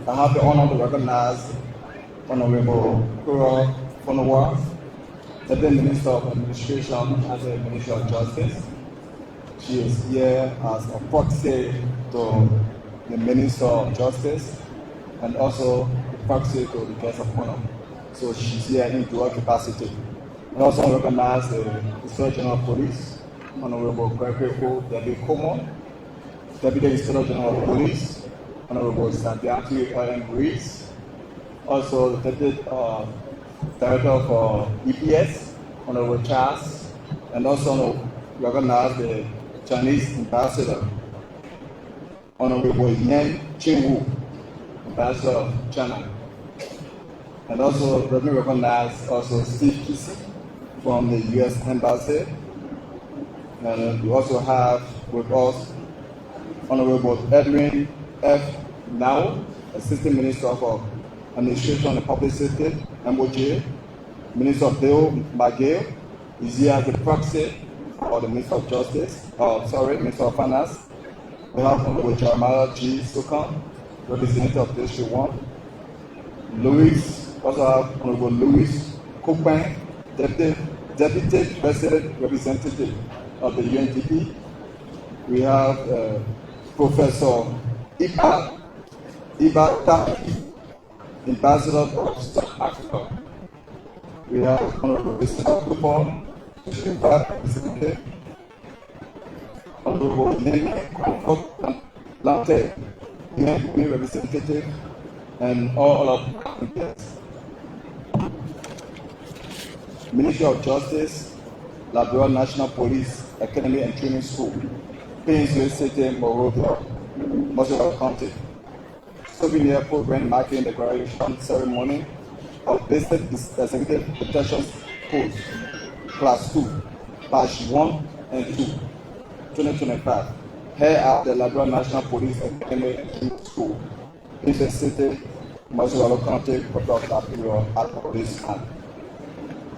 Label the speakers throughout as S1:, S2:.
S1: I have the honor to recognize Honorable Kuro Fonowa, the Minister of Administration and the Minister of Justice. She is here as a proxy to the Minister of Justice and also a proxy to the guest of honor. So she's here in dual capacity. I also recognize the Inspector General of Police, Honorable Gregory Debbie Como, Deputy Inspector General of Police, Honorable Santiago L.M. Rees, also the Deputy Director for EPS, Honorable Charles, and also recognize the Chinese Ambassador, Honorable Yan Qingwu, Ambassador of China. And also let me recognize also Steve Kissy from the U.S. Embassy. And we also have with us Honorable Edwin F. Now, Assistant Minister for Administration and Public Safety, MOJ, Minister Bill McGill is here as the proxy for the Minister of Justice, Minister of Finance. We have Honorable Jeremiah G. Sukan, representative of District 1. Also have Honorable Louis Cookman, Deputy President Representative of the UNDP. We have Professor Iba Taki, Ambassador of South Africa. We have Honorable Mr. Coupon, Representative. Honorable Nene Comfort Lante, Representative, and all of guests. Ministry of Justice, Labrador National Police Academy and Training School, Painesville City, Monrovia, Muswell County. Souvenir program marking the graduation ceremony of Basic Executive Protection Course, Class 2, Batch 1 and 2, 2025, here at the Labrador National Police Academy and Training School, Painesville City, Muswell County, Product at this time.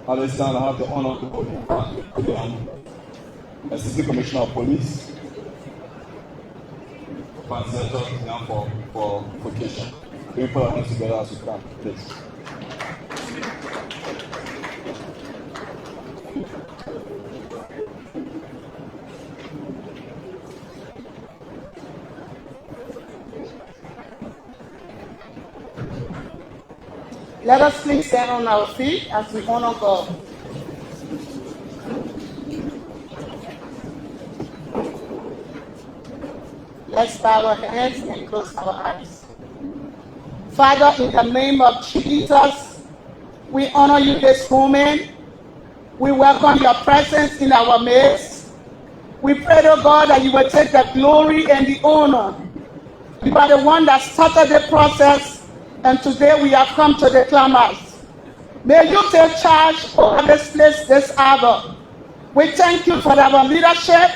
S1: At this time, I have the honor to invite the Assistant Commissioner of Police, for vocation. Can we put our hands together as we come, please?
S2: Let us please stand on our feet as we honor God. Let's bow our heads and close our eyes. Father, in the name of Jesus, we honor you this moment. We welcome your presence in our midst. We pray, oh God, that you will take the glory and the honor. You are the one that started the process, and today we have come to the climax. May you take charge over this place this hour. We thank you for our leadership.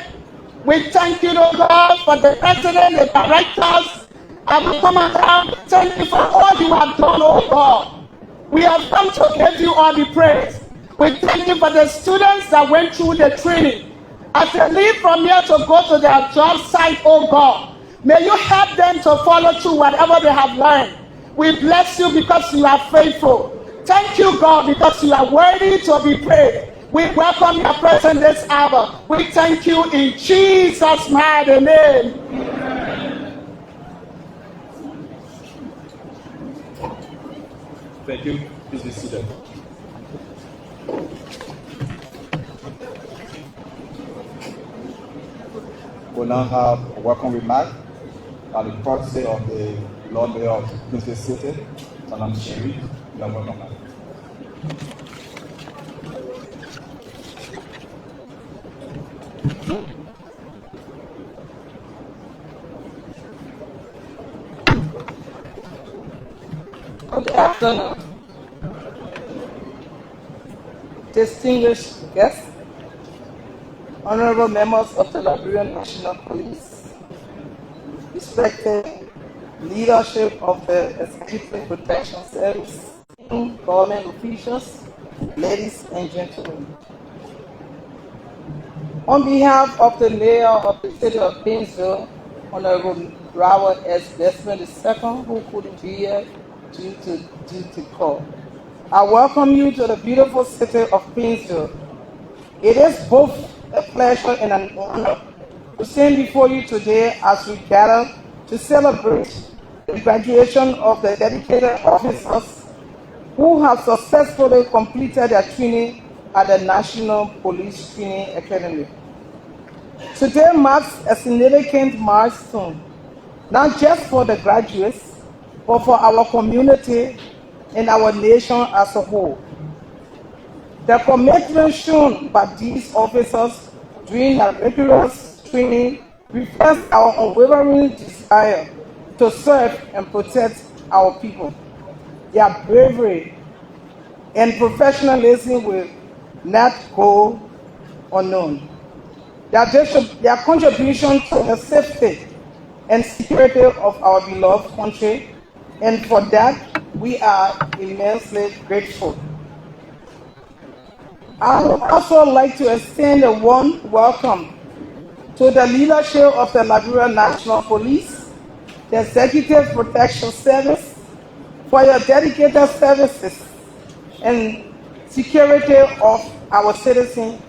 S2: We thank you, Lord God, for the president, the directors, our commandant. Thank you for all you have done, oh God. We have come to give you all the praise. We thank you for the students that went through the training. As they leave from here to go to their job site, oh God, may you help them to follow through whatever they have learned. We bless you because you are faithful. Thank you, God, because you are worthy to be praised. We welcome your presence this hour. We thank you in Jesus' mighty name.
S1: Thank you. Please be seated. We'll now have a welcome remark by the proxy of the Lord Mayor of Painesville City, Salam Sherry. You are welcome.
S3: Good afternoon, distinguished guests, honorable members of the Liberian National Police, respected leadership of the Executive Protection Service, government officials, ladies and gentlemen. On behalf of the Mayor of the City of Painesville, Honorable Robert S. Desmond II, who couldn't be here due to call. I welcome you to the beautiful city of Painesville. It is both a pleasure and an honor to stand before you today as we gather to celebrate the graduation of the dedicated officers who have successfully completed their training at the National Police Training Academy. Today marks a significant milestone, not just for the graduates, but for our community and our nation as a whole. The commitment shown by these officers during their rigorous training reflects our unwavering desire to serve and protect our people. Their bravery and professionalism will not go unknown. Their contribution to the safety and security of our beloved country, and for that, we are immensely grateful. I would also like to extend a warm welcome to the leadership of the Liberia National Police, the Executive Protection Service, for your dedicated services and security of our citizens.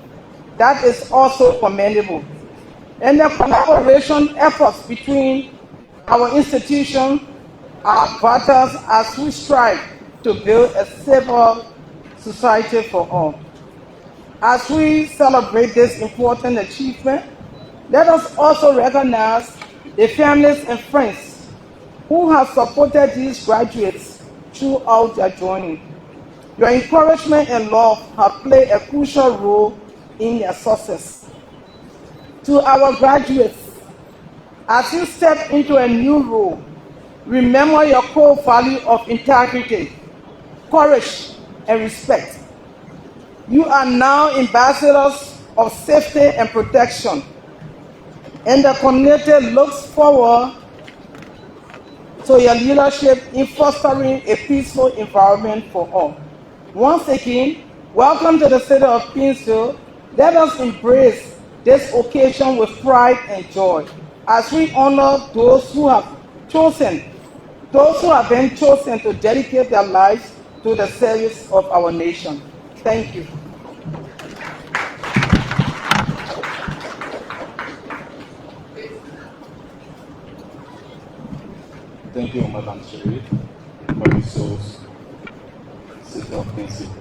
S3: That is also commendable. And the collaboration efforts between our institution, our partners, as we strive to build a safer society for all. As we celebrate this important achievement, let us also recognize the families and friends who have supported these graduates throughout their journey. Your encouragement and love have played a crucial role in their success. To our graduates, as you step into a new role, remember your core value of integrity, courage, and respect. You are now ambassadors of safety and protection, and the community looks forward to your leadership in fostering a peaceful environment for all. Once again, welcome to the city of Painesville. Let us embrace this occasion with pride and joy as we honor those who have been chosen to dedicate their lives to the service of our nation. Thank you.
S1: Thank you, Madam Sherry, Marisol, City of Painesville.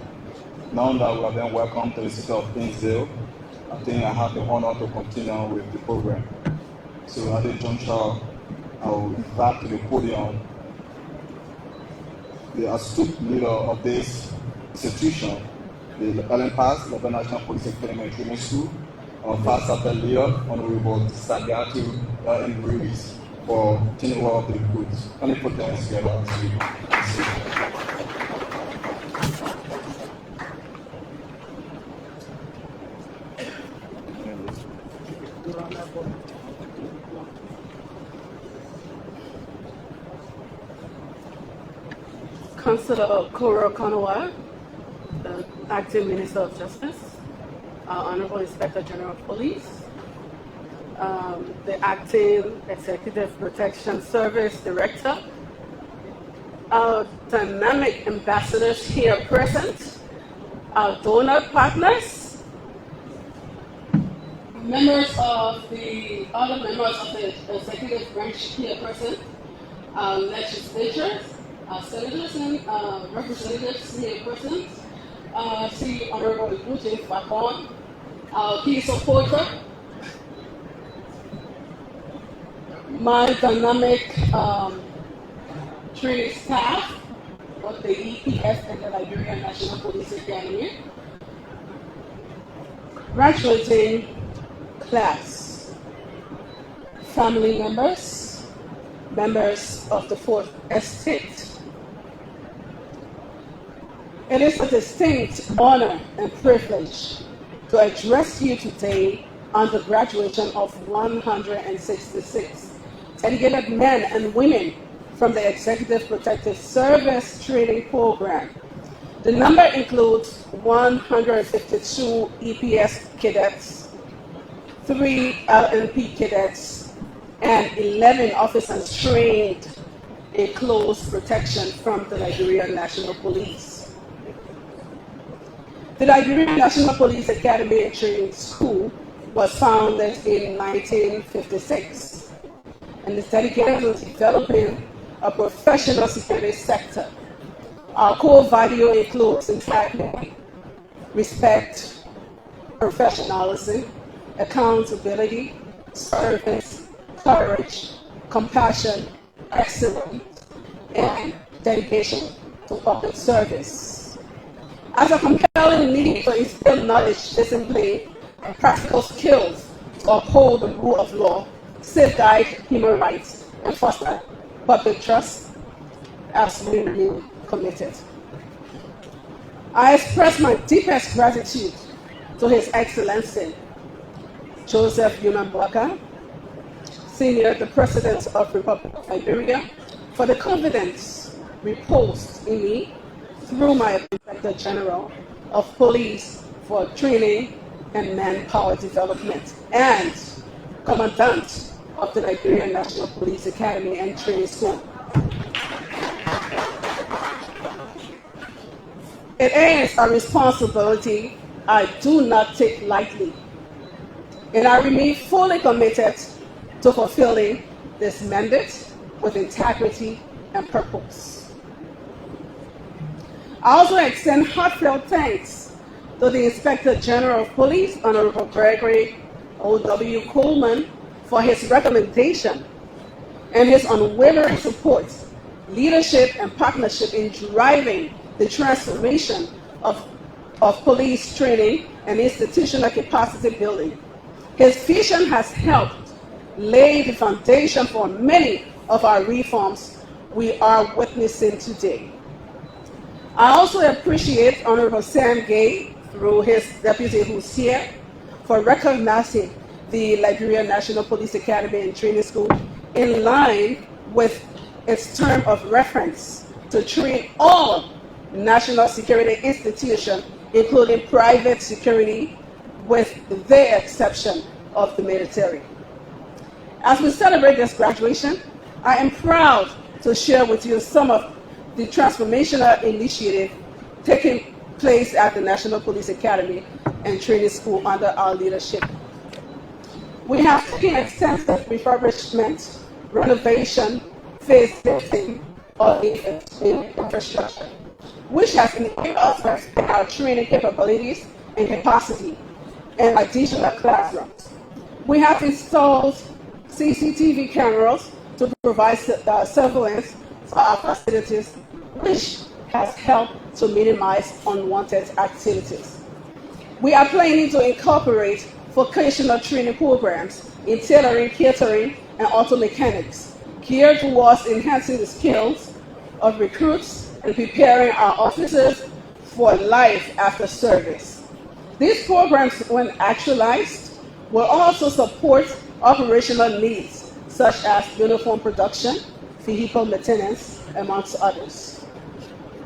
S1: Now that we have been welcomed to the City of Painesville, I think I have the honor to continue with the program. So at this juncture, I will invite to the podium the astute leader of this institution, the Ellen Pass, the National Police Academy and Training School, our first appellate leader, Honorable Sagatu and Breeze, for taking over of the recruits. Can you put them together?
S4: Councillor Koro Konowa, the Acting Minister of Justice, Honorable Inspector General of Police, the Acting Executive Protection Service Director, our dynamic ambassadors here present, our donor partners, other members of the executive branch here present, our legislatures, our senators and representatives here present, see Honorable Eugene Fakon, our key supporter, my dynamic training staff of the EPS and the Liberian National Police Academy, graduating class, family members, members of the Fourth Estate. It is a distinct honor and privilege to address you today on the graduation of 166 dedicated men and women from the Executive Protective Service Training Program. The number includes 152 EPS cadets, 3 LNP cadets, and 11 officers trained in close protection from the Liberian National Police. The Liberian National Police Academy and Training School was founded in 1956 and is dedicated to developing a professional security sector. Our core value includes integrity, respect, professionalism, accountability, service, courage, compassion, excellence, and dedication to public service. As a compelling need to instill knowledge, discipline, and practical skills to uphold the rule of law, safeguard human rights, and foster public trust, as we remain committed. I express my deepest gratitude to His Excellency Joseph Unambwaka, Senior, the President of the Republic of Liberia, for the confidence reposed in me through my Inspector General of Police for Training and Manpower Development, and Commandant of the Liberian National Police Academy and Training School. It is a responsibility I do not take lightly, and I remain fully committed to fulfilling this mandate with integrity and purpose. I also extend heartfelt thanks to the Inspector General of Police, Honorable Gregory O.W. Coleman, for his recommendation and his unwavering support, leadership, and partnership in driving the transformation of police training and institutional capacity building. His vision has helped lay the foundation for many of our reforms we are witnessing today. I also appreciate Honorable Sam Gay, through his deputy who's here, for recognizing the Liberian National Police Academy and Training School in line with its term of reference to train all national security institutions, including private security, with the exception of the military. As we celebrate this graduation, I am proud to share with you some of the transformational initiatives taking place at the National Police Academy and Training School under our leadership. We have taken extensive refurbishment, renovation, facelifting of the infrastructure, which has enabled us to expand our training capabilities and capacity and additional classrooms. We have installed CCTV cameras to provide surveillance for our facilities, which has helped to minimize unwanted activities. We are planning to incorporate vocational training programs in tailoring, catering, and auto mechanics, geared towards enhancing the skills of recruits and preparing our officers for life after service. These programs, when actualized, will also support operational needs such as uniform production, vehicle maintenance, amongst others.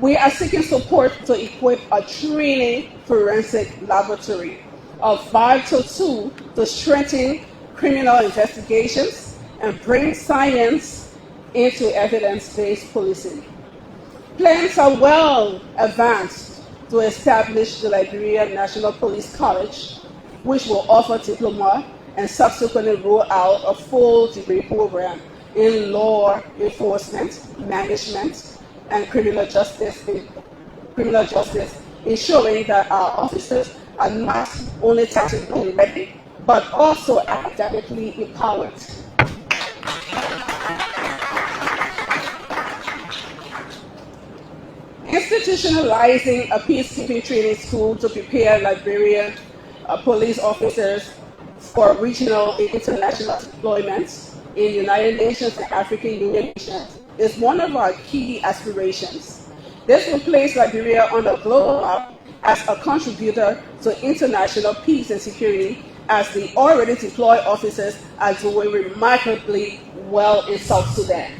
S4: We are seeking support to equip a training forensic laboratory, a vital tool to strengthen criminal investigations and bring science into evidence-based policing. Plans are well advanced to establish the Liberian National Police College, which will offer diploma and subsequently roll out a full degree program in law enforcement, management, and criminal justice, ensuring that our officers are not only technically ready, but also academically empowered. Institutionalizing a peacekeeping training school to prepare Liberian police officers for regional and international deployments in United Nations and African Union missions is one of our key aspirations. This will place Liberia on the global map as a contributor to international peace and security, as the already deployed officers are doing remarkably well in South Sudan.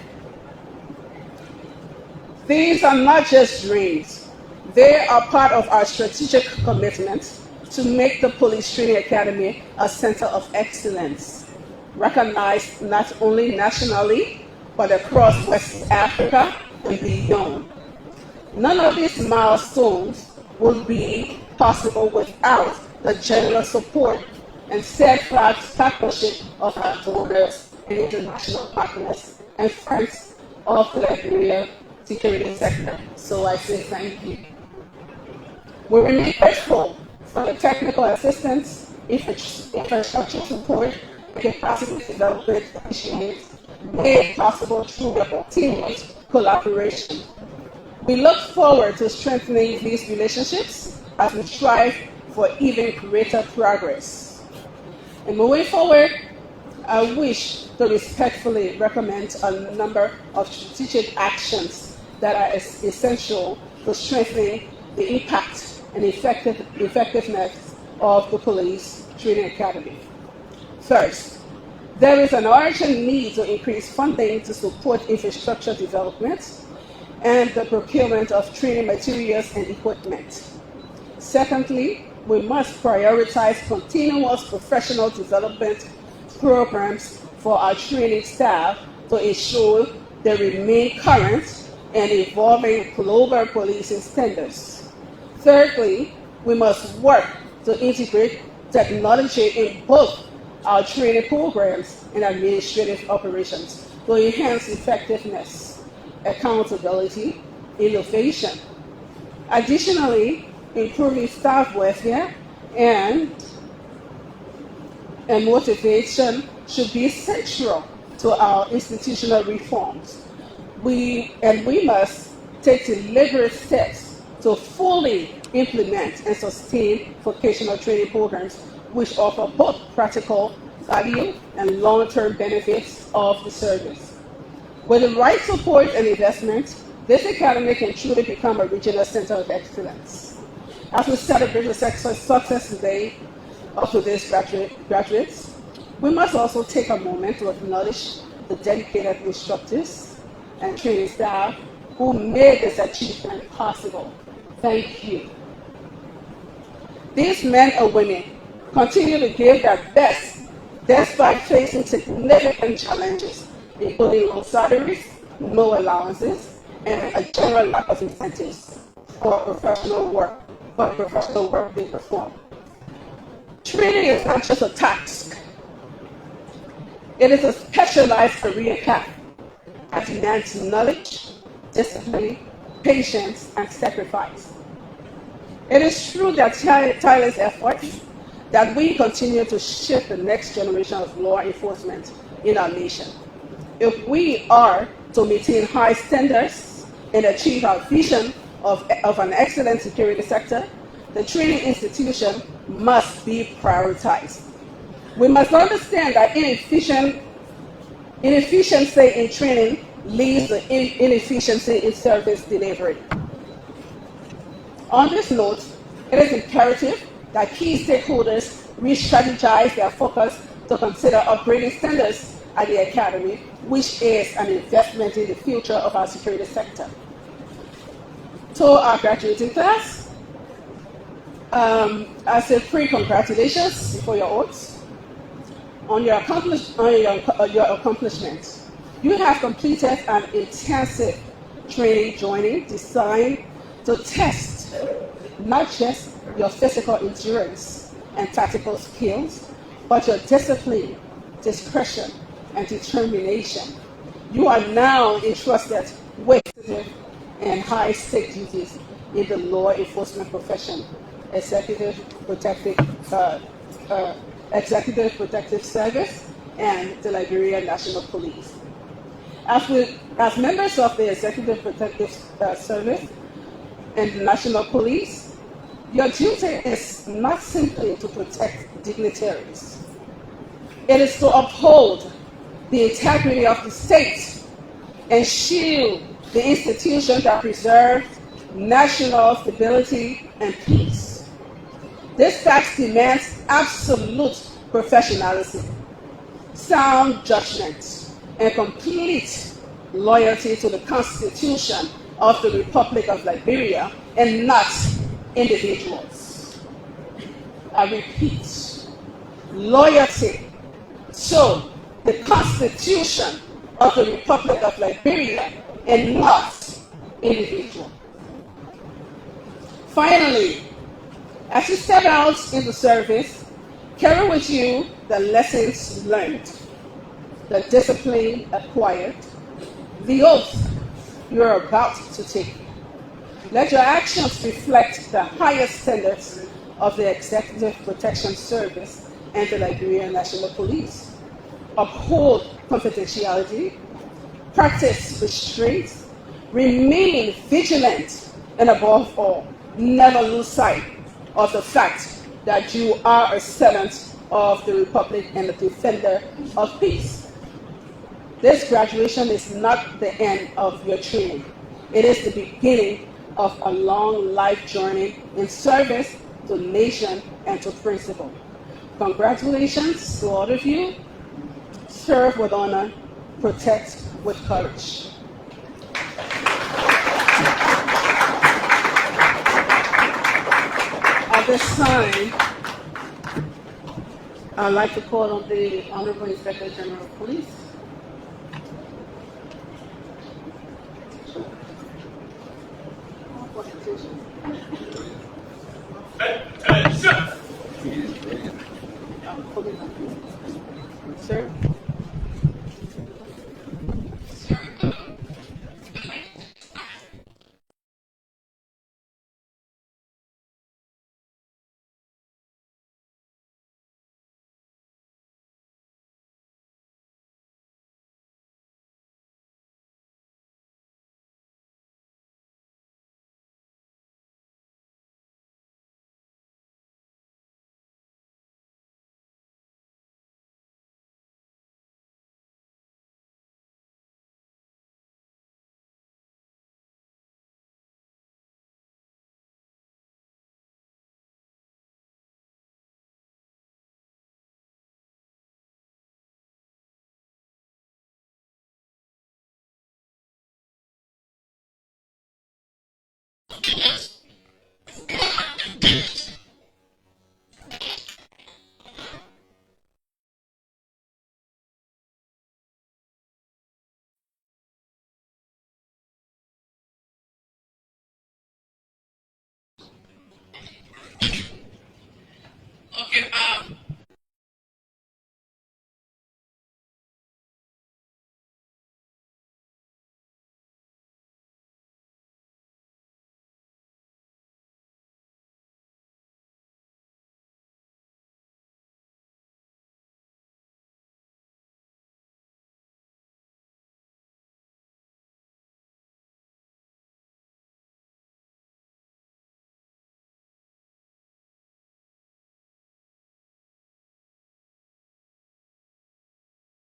S4: These are not just dreams. They are part of our strategic commitment to make the Police Training Academy a center of excellence. recognized not only nationally, but across West Africa and beyond. None of these milestones would be possible without the generous support and steadfast partnership of our donors and international partners and friends of the Liberia security sector. So I say thank you. We remain grateful for the technical assistance, infrastructure support, and capacity development initiatives made possible through the continuous collaboration. We look forward to strengthening these relationships as we strive for even greater progress. And moving forward, I wish to respectfully recommend a number of strategic actions that are essential to strengthening the impact and effectiveness of the Police Training Academy. First, there is an urgent need to increase funding to support infrastructure development and the procurement of training materials and equipment. Secondly, we must prioritize continuous professional development programs for our training staff to ensure they remain current and evolving global policing standards. Thirdly, we must work to integrate technology in both our training programs and administrative operations to enhance effectiveness, accountability, innovation. Additionally, improving staff welfare and motivation should be central to our institutional reforms. We must take deliberate steps to fully implement and sustain vocational training programs which offer both practical value and long-term benefits of the service. With the right support and investment, this academy can truly become a regional center of excellence. As we celebrate the success today of today's graduates, we must also take a moment to acknowledge the dedicated instructors and training staff who made this achievement possible. Thank you. These men and women continue to give their best despite facing significant challenges, including low salaries, no allowances, and a general lack of incentives for professional work being performed. Training is not just a task. It is a specialized career path that demands knowledge, discipline, patience, and sacrifice. It is through their tireless efforts that we continue to shape the next generation of law enforcement in our nation. If we are to maintain high standards and achieve our vision of an excellent security sector, the training institution must be prioritized. We must understand that inefficiency in training leads to inefficiency in service delivery. On this note, it is imperative that key stakeholders re-strategize their focus to consider upgrading standards at the Academy, which is an investment in the future of our security sector. To our graduating class, I say pre-congratulations for your oaths on your accomplishments. You have completed an intensive training journey designed to test not just your physical endurance and tactical skills, but your discipline, discretion, and determination. You are now entrusted with and high-stake duties in the law enforcement profession, Executive Protective Service, and the Liberia National Police. As members of the Executive Protective Service and the National Police, your duty is not simply to protect dignitaries. It is to uphold the integrity of the state and shield the institutions that preserve national stability and peace. This task demands absolute professionalism, sound judgment, and complete loyalty to the Constitution of the Republic of Liberia and not individuals. I repeat, loyalty to the Constitution of the Republic of Liberia and not individual. Finally, as you step out into service, carry with you the lessons learned, the discipline acquired, the oath you are about to take. Let your actions reflect the highest standards of the Executive Protection Service and the Liberian National Police. Uphold confidentiality, practice restraint, remain vigilant, and above all, never lose sight of the fact that you are a servant of the Republic and a defender of peace. This graduation is not the end of your training. It is the beginning of a long life journey in service to nation and to principle. Congratulations to all of you. Serve with honor, protect with courage. At this time, I'd like to call on the Honorable Inspector General of Police. Sir?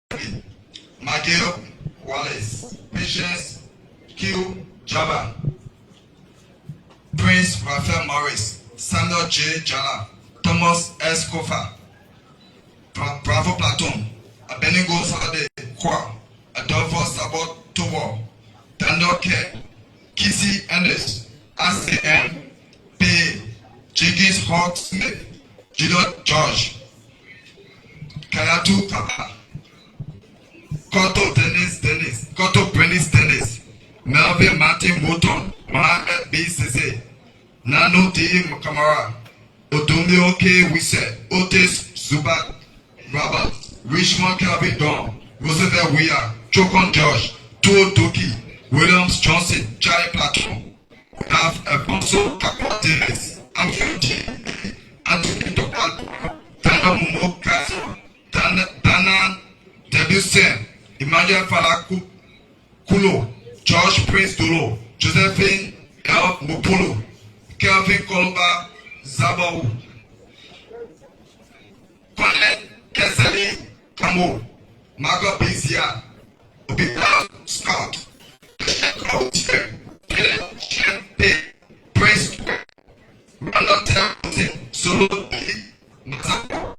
S5: Okay,
S6: Miguel Wallace, Patience Q. Java, Prince Raphael Morris, Samuel J. Jala, Thomas S. Kofa, Bravo Platon, Abenigo Salade Kwa, Adolfo Sabot Towo, Daniel K. Kissy Ennis, ACM, P. Jiggins Hawk Smith, Judith George, Kayatu Kapa, Koto Dennis Dennis, Melvin Martin Wotton, Mohamed B. Sese, Nano D. Kamara, Odomio K. Wise, Otis Zubat Robert, Richmond Calvin Don, Roosevelt Weir, Chokon George, Tuo Doki, Williams Johnson, Charlie Platon. We have Alfonso Kakwa Dennis, Anthony Topal, Dana Mumo Kaso, Dana Debussy, Emmanuel Falaku Kulo, George Prince Dolo, Josephine L. Mopolo, Kelvin Kolba Zabawu, Colette Keseli Kamo, Margot Bizia, Obita Scott, Prince Ronald Templeton, Solo Mazako,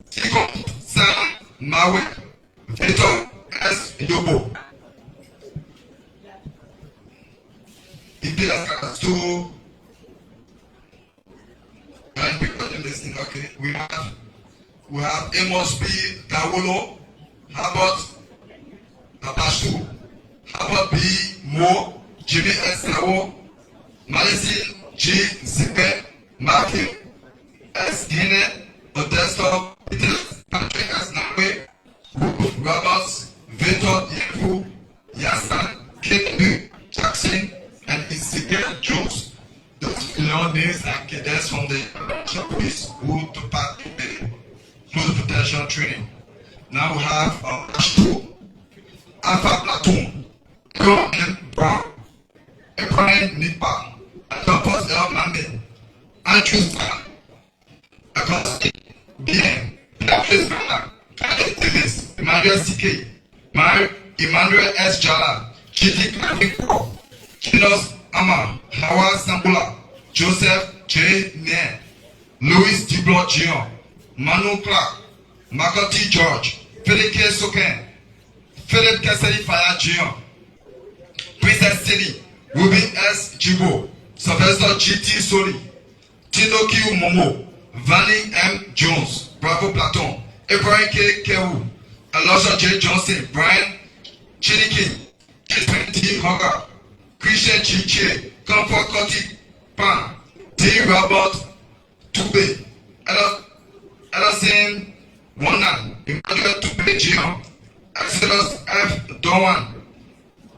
S6: Tico Sam Maui, Victor S. Yobo. EPS 2 and because in this thing, okay, we have Amos B. Dawolo, Herbert Abashu, Herbert B. Moore, Jimmy S. Lawo, Malisi G. Zipe, Matthew S. Hine, Modesto Peters, Patrick S. Nawe, Roberts, Victor Yefu, Yasan, Kate Jackson, and Ezekiel Jones. Those learners and cadets from the police who took part in the close protection training. Now we have Ashton, Alpha Platoon, John M. Brown, Brian Nipa, Campus L. Mande, Andrew Stan, Acoustic, BM, Beatrice Bernard, Khaled Davis, Emmanuel C.K., Emmanuel S. Jala, Chidi Kaniko, Kinos Ama, Hawa Sambula, Joseph J. Ne, Louis Diblo Jr., Manu Clark, Makati George, Philip K. Soken, Philip Keseri Faya Jr., Princess City, Ruben S. Jibo, Sylvester G.T. Soli, Tino Q. Momo, Vanny M. Jones, Bravo Platon, Abraham K. Kewu, Elisha J. Johnson, Brian Chiniki, K. T. Hogger, Christian Chiche, Comfort Koti Pan, D. Robert Tube, Ellison Wonan, Emmanuel Tube Jr., Exodus F. Dowan,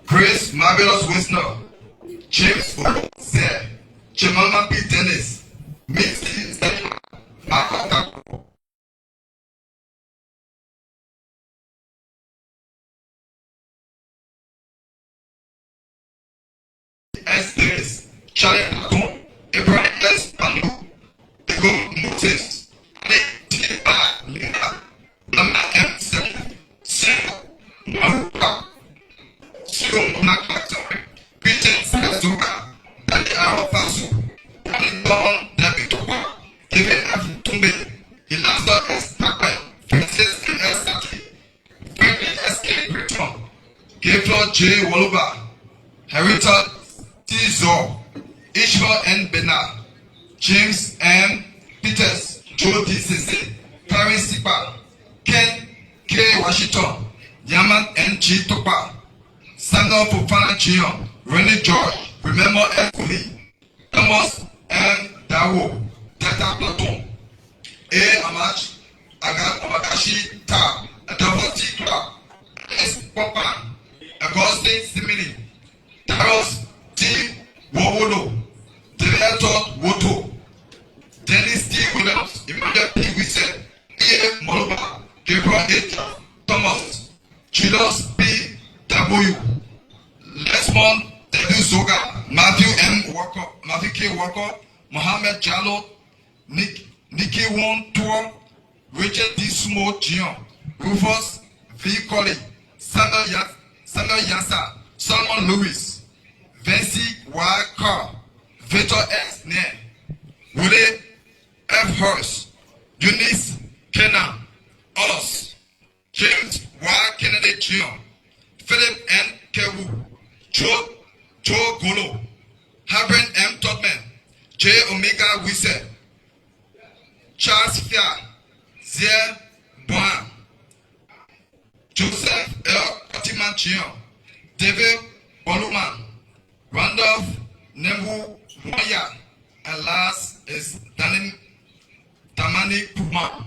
S6: Grace Marvelous Wisner, James Ose, Chimama P. Dennis, Misty Selma, Makota, S. Davis, Charlie Platon, Abraham S. Pandu, Ego Moses, Nick T. Linda, Lama M. Selma, Sam, Maruka, Sion Nakatore, Peter Sazuka, Dali Arafasu, Dali Don David, David F. Tumbe, Ilasa S. Takwe, Francis S. Saki, Franklin S. K. Britton, Gabriel J. Waluba, Harita T. Zor, Ishmael N. Bernard, James M. Peters, Joe D. Sisi, Karen Sipa, Ken K. Washington, Yaman N. G. Topa, Samuel Fofana Jr., Rennie George, Remember F. Kuli, Thomas M. Dawo, Teta Platon, A. Amach, Amakashi Ta, Adolfo T. Clark, S. Popan, Augustine Simini, Taros T. Wawolo, Director Woto, Dennis T. Williams, Emmanuel P. Wisse, E. Moluba, Gabriel H. Thomas, Julius B. W. Lesmond W. Zoga, Matthew M. Walker, Matthew K. Walker, Mohammed Jallo, Nikki Won Tour, Richard D. Sumo Jr., Rufus V. Colley, Samuel Yasa, Solomon Lewis, Vinci Y. Carr, Victor S. Ne, Willie F. Hurst, Eunice Kenan, Us, James Y. Kennedy Jr., Philip N. Kewu, Joe Golo, Harvard M. Todman, J. Omega Wisse, Charles Fia, Zier Bohan, Joseph L. Katiman Jr., David Boluman, Randolph Nembu Moya, and last is Damani Puma.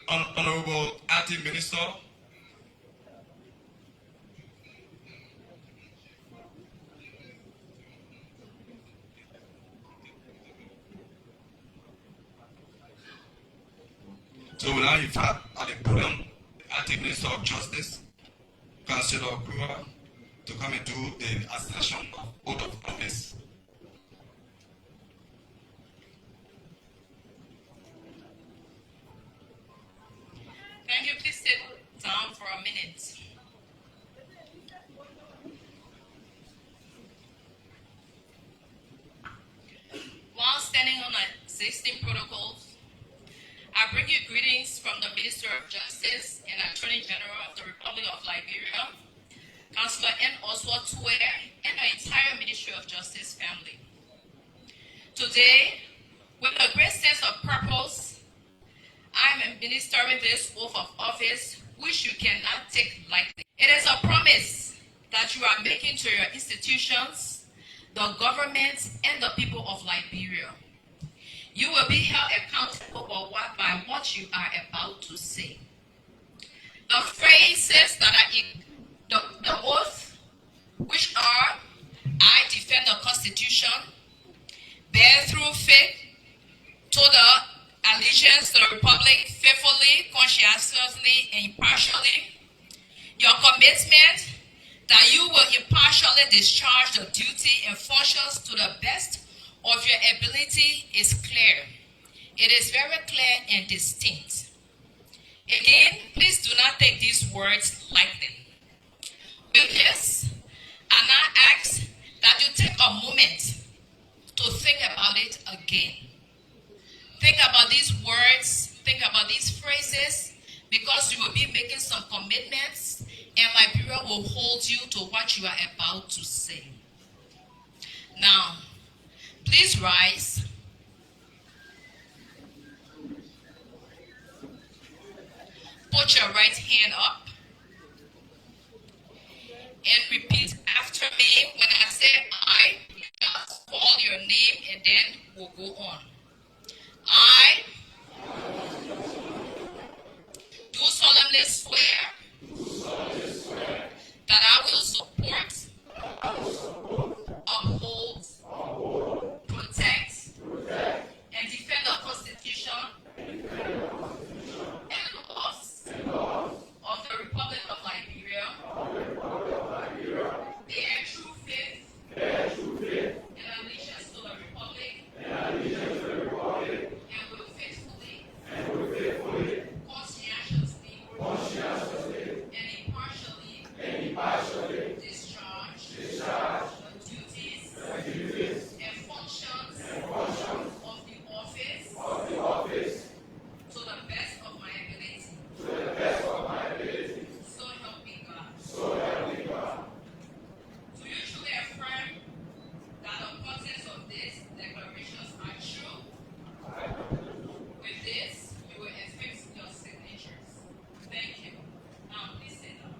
S6: Honorable Acting Minister, so we now invite at the podium Acting Minister of Justice, Councillor Kura, to come and do the assertion of oath of office.
S5: Can you please sit down for a minute? While standing on existing protocols, I bring you greetings from the Minister of Justice and Attorney General of the Republic of Liberia, Councillor N. Oswald Tue, and the entire Ministry of Justice family. Today, with a great sense of purpose, I am administering this oath of office, which you cannot take lightly. It is a promise that you are making to your institutions, the government, and the people of Liberia. You will be held accountable by what you are about to say. The phrases that are in the oath, which are, I defend the Constitution, bear through faith, to the allegiance to the Republic faithfully, conscientiously, and impartially. Your commitment that you will impartially discharge the duty and functions to the best of your ability is clear. It is very clear and distinct. Again, please do not take these words lightly. With this, I now ask that you take a moment to think about it again. Think about these words, think about these phrases, because you will be making some commitments and Liberia will hold you to what you are about to say. Now, please rise. Put your right hand up and repeat after me. When I say I, just call your name and then we'll go on. I do solemnly swear that I will support, uphold, protect, and defend the Constitution and laws of the Republic of Liberia, bear true faith and allegiance to the Republic, and will faithfully, conscientiously, and impartially discharge the duties and functions of the office to the best of my ability. So help me God. Do you truly affirm that the contents of these declarations are true? With this, you will affix your signatures. Thank you. Now, please sit down.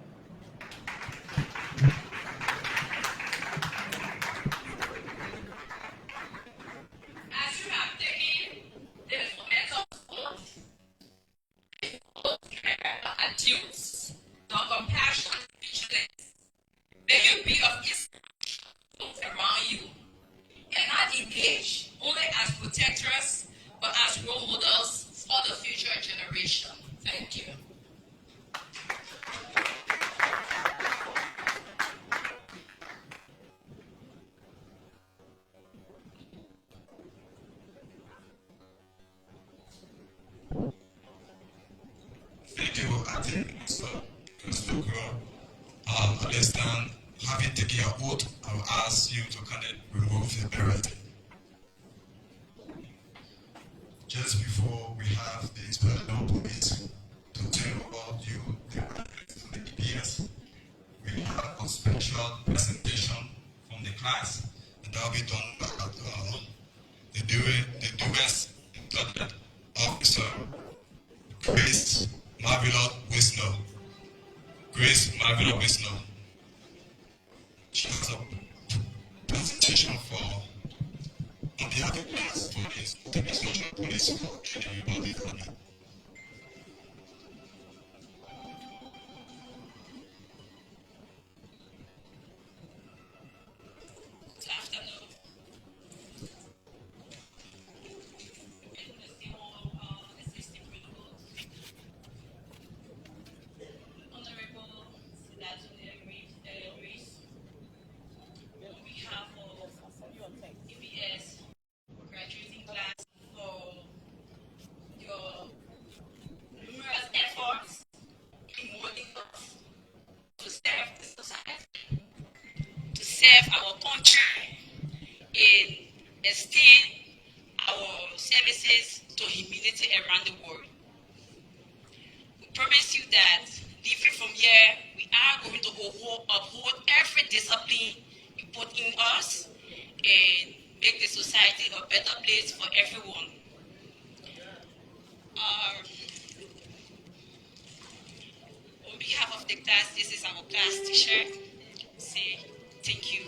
S5: As you have taken this momentous oath, attitudes, the compassion, vigilance, may you be of inspiration around you, and not engage only as protectors, but as role models for the future generation. Thank you.
S6: Thank you, Ati. So, Mr. Grow. At this time, having taken your oath, I will ask you to kind of remove the beret. Just before we have the special police to tell about you, the EPS, we have a special presentation from the class, and that will be done by the US Cadet Officer, Grace Marvelo Wisno. She has a presentation on behalf of class for the special police for training everybody on it.
S5: Good afternoon. Honorable on behalf of EPS graduating class for your numerous efforts in molding us to serve the society, to serve our country, and extend our services to humanity around the world. We promise you that different from here, we are going to uphold every discipline you put in us and make the society a better place for everyone.
S7: of the class, this is our class t-shirt. Say thank you.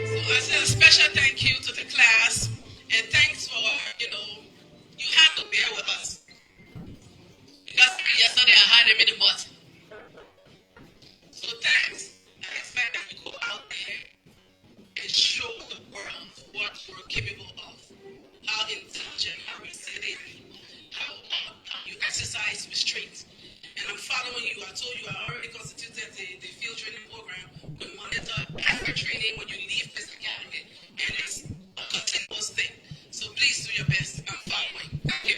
S8: So I say a special thank you to the class, and thanks for, you had to bear with us. Because yesterday I had him in the butt. So thanks. I expect that you go out there and show the world what you're capable of. How intelligent, how resilient, how you exercise restraint. And I'm following you. I told you I already constituted the field training program. We monitor after training when you leave this academy. And it's a continuous thing. So please do your best. I'm following. Thank you.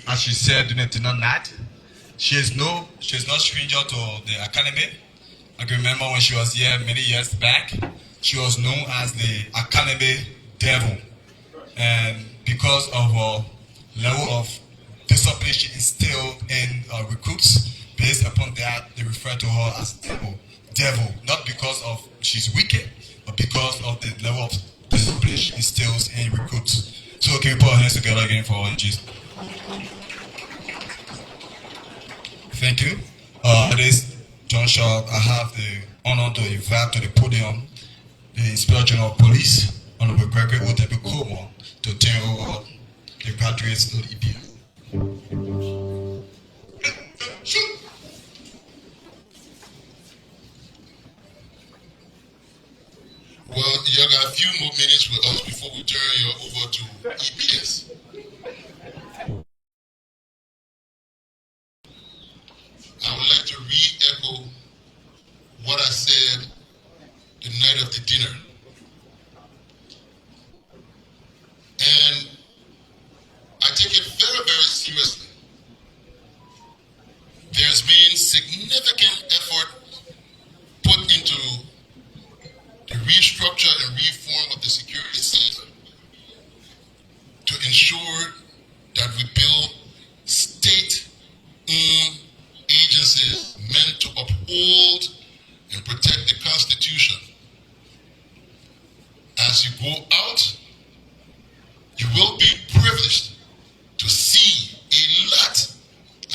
S6: As she said, did not nod. She's not stranger to the academy. I can remember when she was here many years back, she was known as the academy devil. And because of her level of discipline she instilled in recruits, based upon that, they refer to her as devil. Devil, not because of she's wicked, but because of the level of discipline she instills in recruits. So can we put our hands together again for Jesus? Thank you. At this juncture, I have the honor to invite to the podium the Inspector General of Police, Honorable Gregory Otebi Como, to turn over the graduates to the EPS.
S9: Well, you got a few more minutes with us before we turn you over to EPS. I would like to re-echo what I said the night of the dinner. And I take it very, very seriously. There's been significant effort put into the restructure and reform of the security sector to ensure that we build state-owned agencies meant to uphold and protect the Constitution. As you go out, you will be privileged to see a lot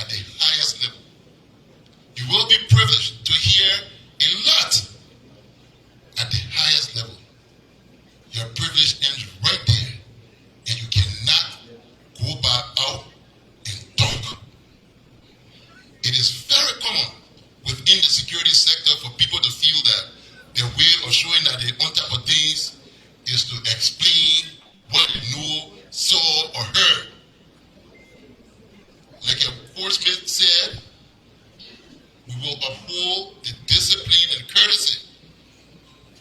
S9: at the highest level. You will be privileged to hear a lot at the highest level. Your privilege ends right there, and you cannot go back out and talk. It is very common within the security sector for people to feel that their way of showing that they're on top of things is to explain what they know, saw, or heard. Like your enforcement said, we will uphold the discipline and courtesy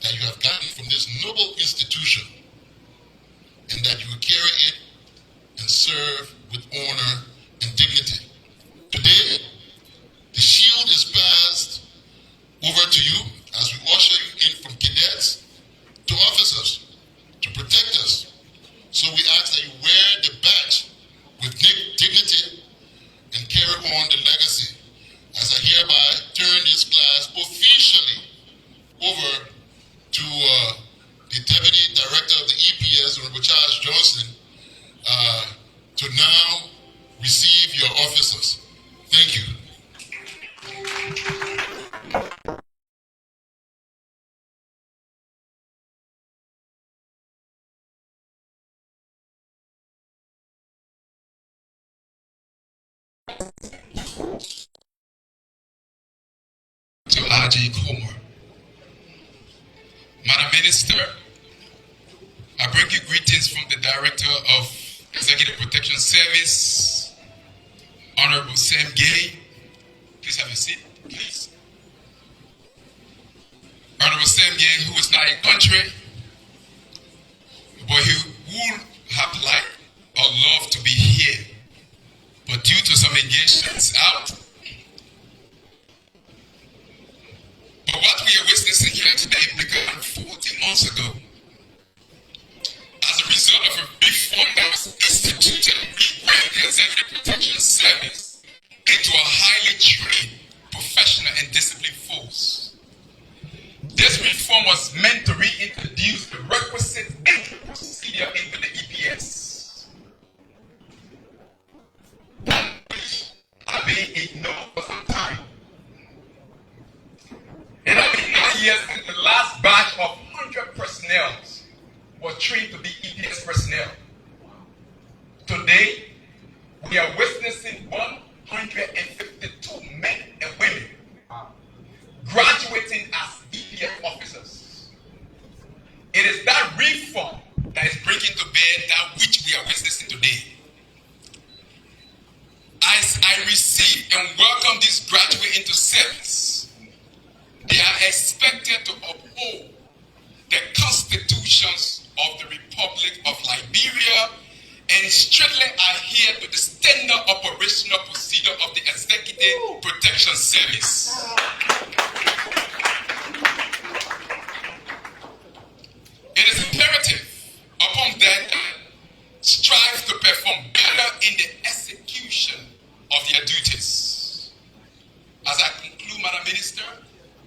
S9: that you have gotten from this noble institution, and that you will carry it and serve with honor and dignity. Today, the shield is passed over to you as we usher you in from cadets to officers to protect us. So we ask that you wear the badge with dignity and carry on the legacy, as I hereby turn this class officially over to the Deputy Director of the EPS, Honorable Charles Johnson, to now receive your officers. Thank you.
S6: To RJ Comer. Madam Minister, I bring you greetings from the Director of Executive Protection Service, Honorable Sam Gay. Please have a seat, please. Honorable Sam Gay, who is now in country, to some engagements out. But what we are witnessing here today began 40 months ago as a result of a reform that was instituted by the Executive Protection Service into a highly trained, professional, and disciplined force. This reform was meant to reintroduce the requisite entry procedure into the EPS. Have been ignored for some time. It has been 9 years since the last batch of 100 personnel was trained to be EPS personnel. Today, we are witnessing 152 men and women graduating as EPS officers. It is that reform that is bringing to bear that which we are witnessing today. As I receive and welcome this graduate into service, they are expected to uphold the constitutions of the Republic of Liberia and strictly adhere to the standard operational procedure of the Executive Protection Service. It is imperative upon them that strive to perform better in the execution of their duties. As I conclude, Madam Minister,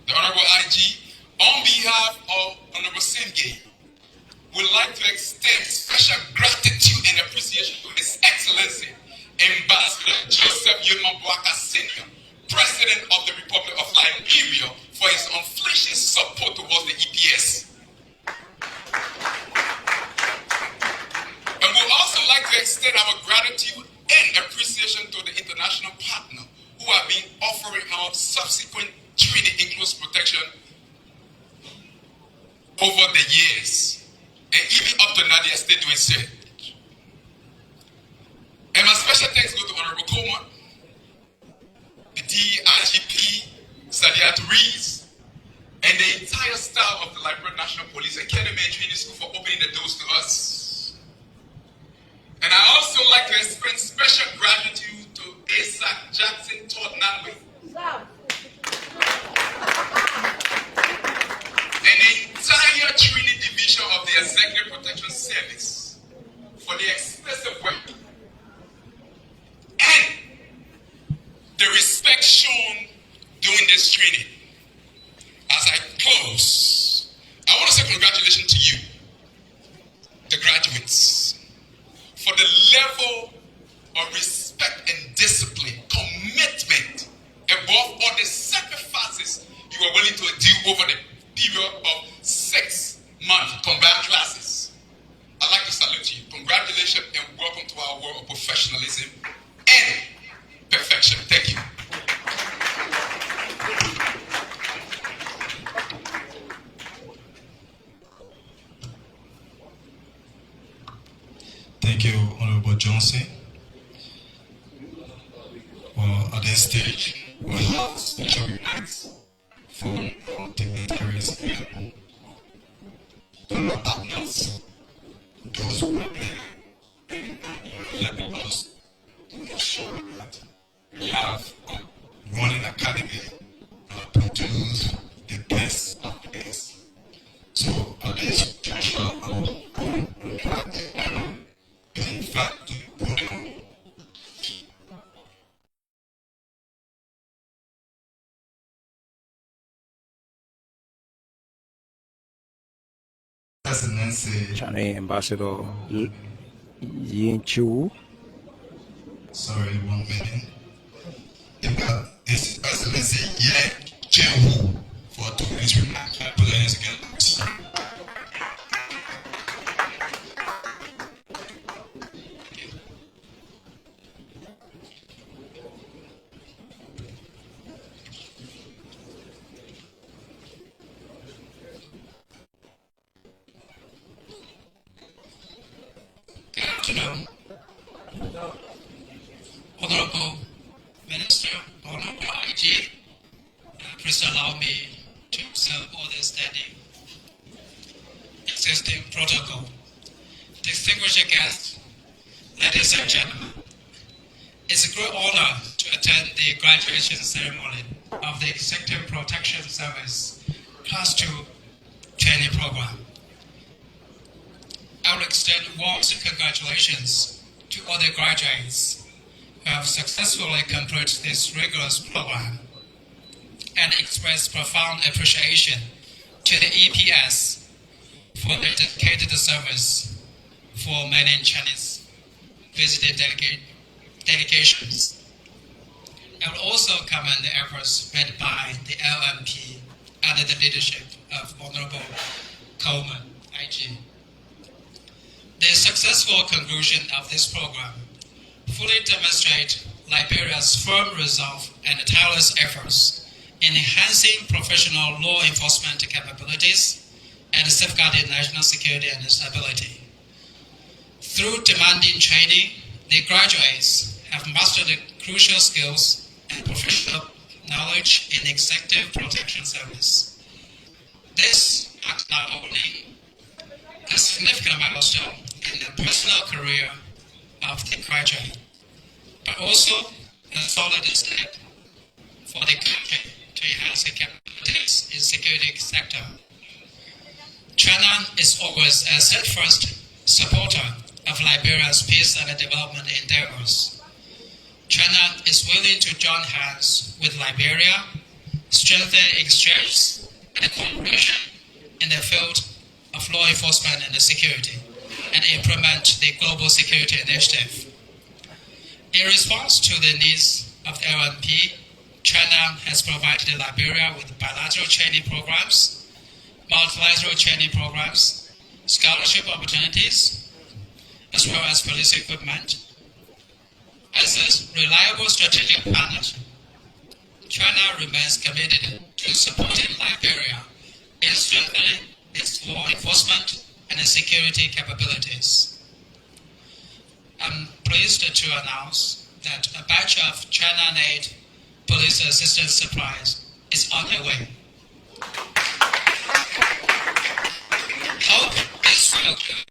S6: the Honorable IG, on behalf of Honorable Singh, would like to extend special gratitude and appreciation to His Excellency, Ambassador Joseph Yemabwaka Sr., President of the Republic of Liberia, for his unflinching support towards the EPS. And we'd also like to extend our gratitude and appreciation to the international partner who have been offering our subsequent treaty in close protection over the years. And even up to now, they are still doing so. And my special thanks go to Honorable Coleman, the DIGP, Sadiat Rees, and the entire staff of the Liberia National Police Academy and Training School for opening the doors to us. And I also like to express special gratitude to Isaac Jackson Todd Nangwe and the entire training division of the Executive Protection Service for the extensive work and the respect shown during this training. As I close, I want to say congratulations to you, the graduates, for the level of respect and discipline, commitment, above all the sacrifices you are willing to do over the period of 6 months combined classes. I'd like to salute you. Congratulations and welcome to our world of professionalism and perfection. Thank you.
S10: Thank you, Honorable Johnson. Well, at this stage, we have special remarks from dignitaries and partners. Those who are there, let me just ensure that we have running academy produce the best of the best. So, at this juncture, I will in fact,
S11: Chinese Ambassador Yin Chu.
S10: Sorry, 1 minute. His Excellency Yang Chen-Hu for his remarks. Put your hands together.
S12: Honorable Minister, Honorable IG, please allow me to observe all the standing existing protocol. Distinguished guests, ladies and gentlemen, It's a great honor to attend the graduation ceremony of the Executive Protection Service Class 2 training program. I will extend warm congratulations to all the graduates who have successfully completed this rigorous program and express profound appreciation to the EPS for their dedicated service for many Chinese visiting delegations. I will also commend the efforts made by the LMP under the leadership of Honorable Coleman, IG. The successful conclusion of this program fully demonstrates Liberia's firm resolve and tireless efforts in enhancing professional law enforcement capabilities and safeguarding national security and stability. Through demanding training, the graduates have mastered the crucial skills and professional knowledge in Executive Protection Service. This marks not only a significant milestone in the personal career of the graduate, but also a solid step for the country to enhance the capabilities in the security sector. China is always a steadfast supporter of Liberia's peace and development endeavors. China is willing to join hands with Liberia, strengthen exchanges and cooperation in the field of law enforcement and security, and implement the Global Security Initiative. In response to the needs of the LNP, China has provided Liberia with bilateral training programs, multilateral training programs, scholarship opportunities, as well as police equipment. As a reliable strategic partner, China remains committed to supporting Liberia in strengthening its law enforcement and security capabilities. I'm pleased to announce that a batch of China-made police assistance supplies is on the way. Hope is welcome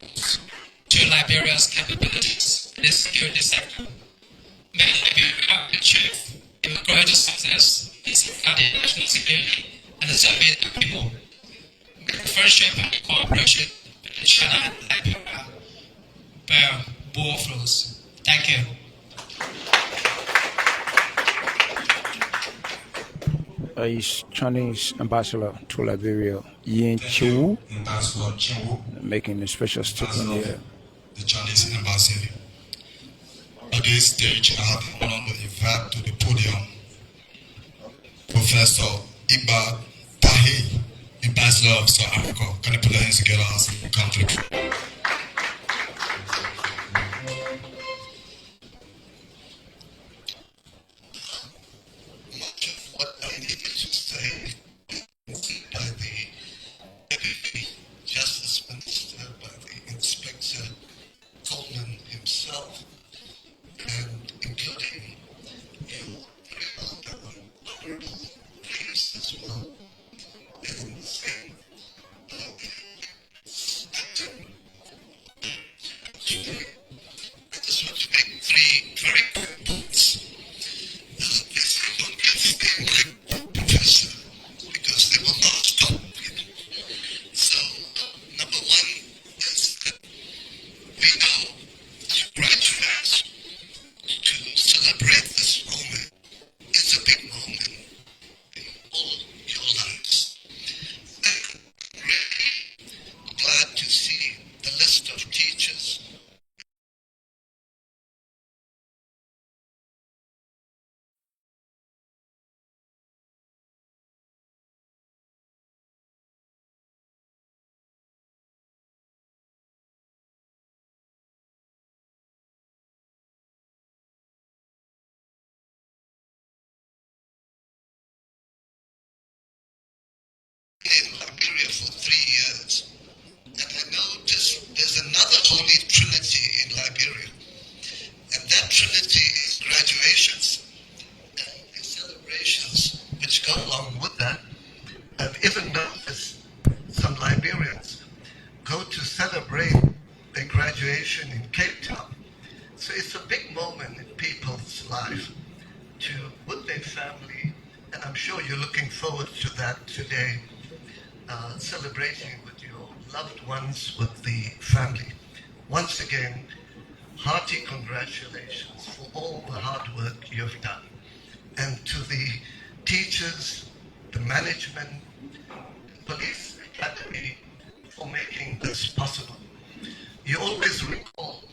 S12: to Liberia's capabilities in the security sector. May Liberia achieve a greater success in safeguarding national security and serving the people. May the friendship and cooperation between China and Liberia bear more fruits. Thank you.
S11: Is Chinese ambassador to Liberia, Yin Chiu, making a special statement here.
S6: The Chinese embassy. At this stage, I have the honor to invite to the podium Professor Iba Tahi, Ambassador of South Africa. Can you put your hands together as a country? In Liberia for 3 years, and I noticed there's another holy trinity in Liberia, and that trinity is graduations and the celebrations which go along with that. I've even noticed some Liberians go to celebrate their graduation in Cape Town. So it's a big moment in people's
S13: of life to, with their family, and I'm sure you're looking forward to that today, celebrating with your loved ones, with the family. Once again, hearty congratulations for all the hard work you've done. And to the teachers, the management, police academy for making this possible. You always recall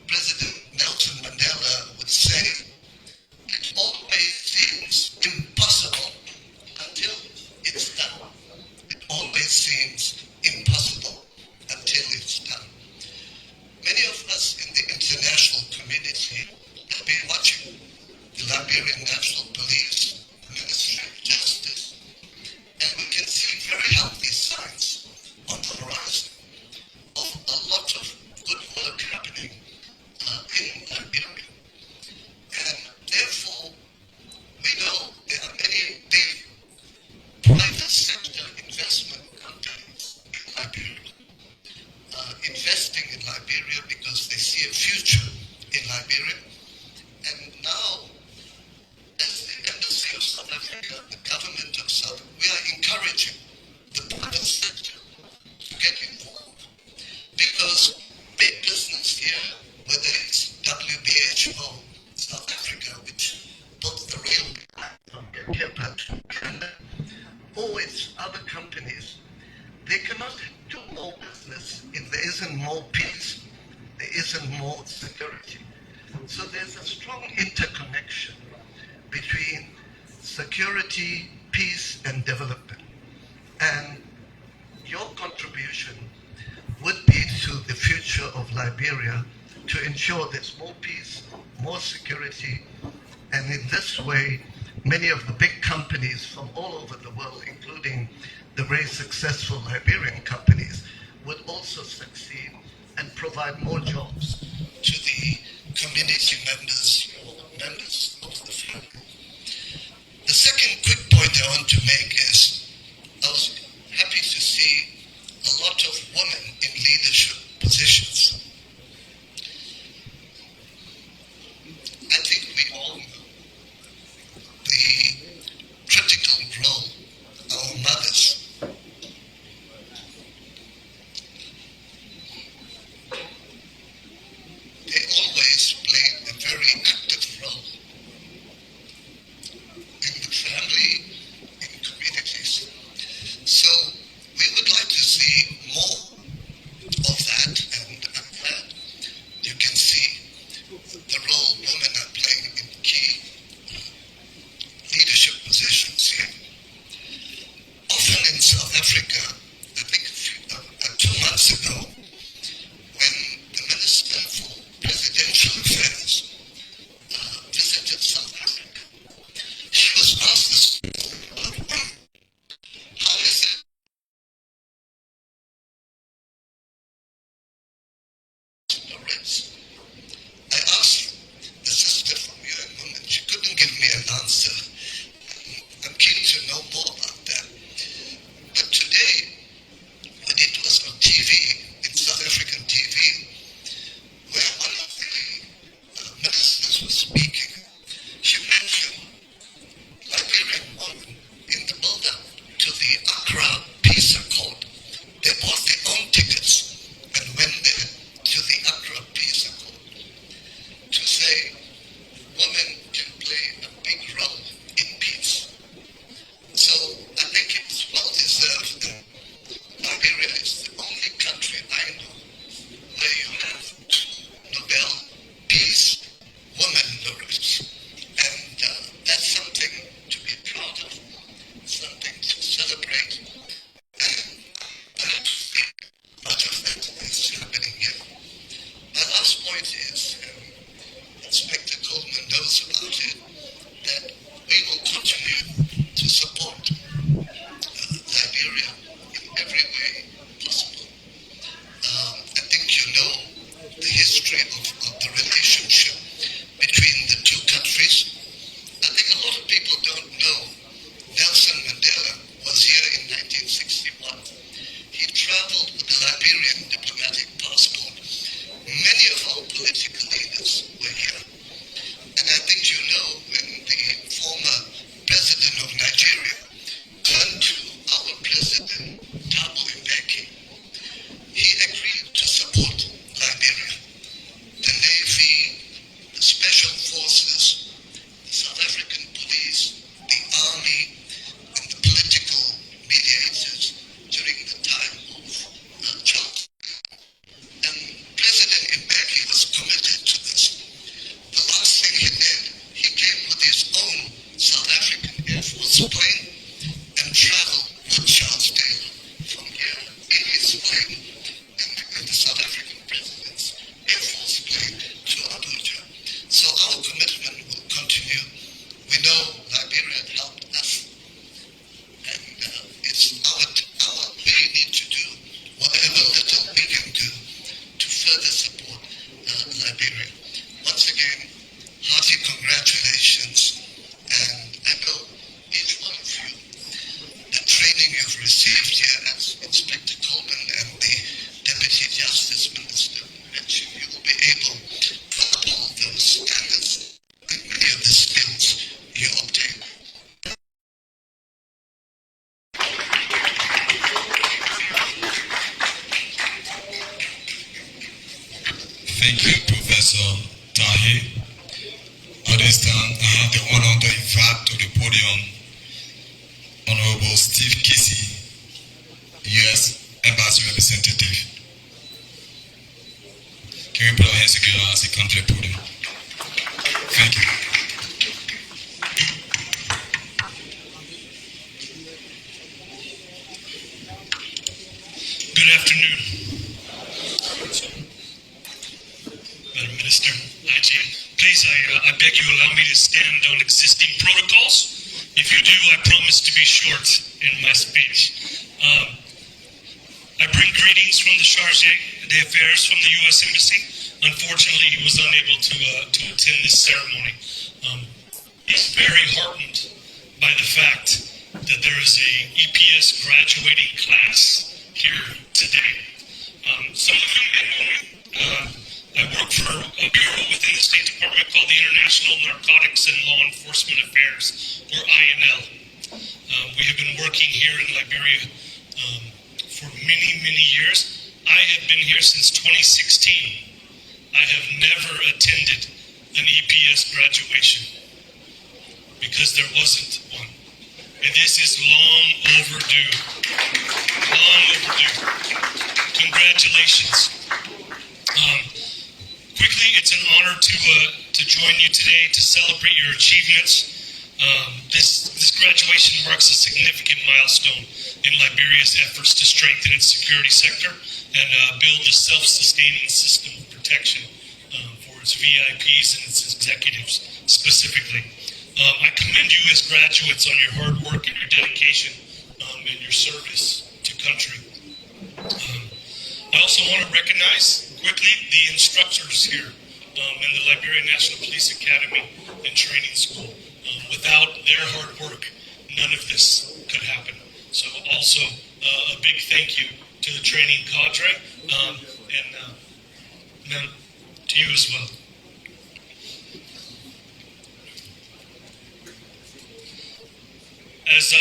S13: President Nelson Mandela would say, it always seems impossible until it's done. It always seems impossible until it's done. Many of us in the international community have been watching the Liberian National Police, the Ministry of Justice, and we can see very healthy signs on the horizon of a lot of good work happening in Liberia. And therefore, we know there are many big private sector investment companies in Liberia, investing in Liberia because they see a future in Liberia. And now, as the Embassy of South Africa, the government of South Africa, we are encouraging the private sector to get involved. Because big business here, whether it's WHO, South Africa, which built the rail from Ethiopia to Canada, or its other companies, they cannot do more business if there isn't more peace, there isn't more security. So there's a strong interconnection between security, peace, and development. And your contribution would be to the future of Liberia to ensure there's more peace, more security, and in this way, many of the big companies from all over the world, including the very successful Liberian companies, would also succeed and provide more jobs to the community members or members of the family. The second quick point I want to make is I was happy to see a lot of women in leadership positions. I think we all know the critical role our mothers they always play a very active role in the family, in communities. So we would like to see more of that, and I'm glad you can see the role women are playing in key leadership positions here. Often in South Africa, I think 2 months ago, when the Minister for Presidential Affairs visited South Africa, she was asked this question, how is it the race? I asked the sister from UN Women, she couldn't give me an answer. I'm keen to know more about that. But today, when it was on TV in President Thabo Mbeki, he agreed to support Liberia, the Navy, the Special Forces, the South African Police, the Army, and the political mediators during the time of Charles. And President Mbeki was committed to this. The last thing he did, he came with his own South African Air Force plane and traveled with Charles Taylor from here in his plane and the South African president's Air Force plane to Abuja. So our commitment will continue. We know Liberia helped us, and we need to do whatever little we can do to further support Liberia. Once again, hearty congratulations, and I know each one of you, the training you've received here as Inspector Coleman and the Deputy Justice Minister mentioned, you will be able to uphold those standards and many of the skills you obtain.
S10: Thank you, Professor Tahi. At this time, I have the honor to invite to the podium Honorable Steve Casey, U.S. Embassy Representative. Can we put our hands together as he comes to the podium? Thank you.
S14: Good afternoon. Madam Minister, IG, please, I beg you allow me to stand on existing protocols. If you do, I promise to be short in my speech. I bring greetings from the Charge d'Affaires from the U.S. Embassy. Unfortunately, he was unable to attend this ceremony. He's very heartened by the fact that there is a EPS graduating class here today. Some of you may know me. I work for a bureau within the State Department called the International Narcotics and Law Enforcement Affairs, or INL. We have been working here in Liberia for many, many years. I have been here since 2016. I have never attended an EPS graduation because there wasn't one. And this is long overdue. Long overdue. Congratulations. Quickly, it's an honor to join you today to celebrate your achievements. This graduation marks a significant milestone in Liberia's efforts to strengthen its security sector and build a self-sustaining system of protection for its VIPs and its executives specifically. I commend you as graduates on your hard work and your dedication and your service to country. I also want to recognize quickly the instructors here in the Liberia National Police Academy and Training School. Without their hard work, none of this could happen. So also a big thank you to the training cadre and to you as well. As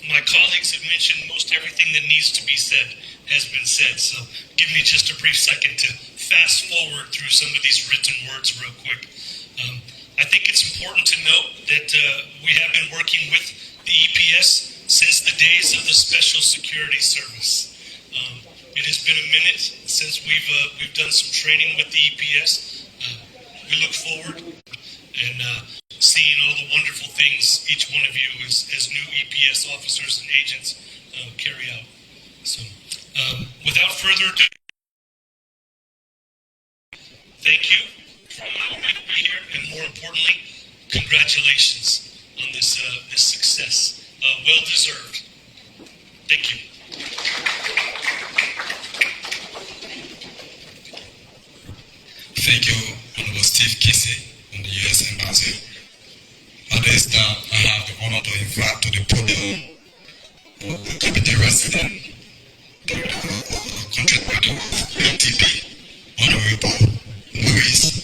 S14: my colleagues have mentioned, most everything that needs to be said has been said. So give me just a brief second to fast forward through some of these written words real quick. I think it's important to note that we have been working with the EPS since the days of the Special Security Service. It has been a minute since we've done some training with the EPS. We look forward and seeing all the wonderful things each one of you as new EPS officers and agents carry out. So, without further ado, thank you for allowing me to be here, and more importantly, congratulations on this success. Well deserved. Thank you.
S10: Thank you, Honorable Steve Casey from the U.S. Embassy. At this time, I have the honor to invite to the podium the Deputy Resident, the Country Party of LTP, Honorable Louis.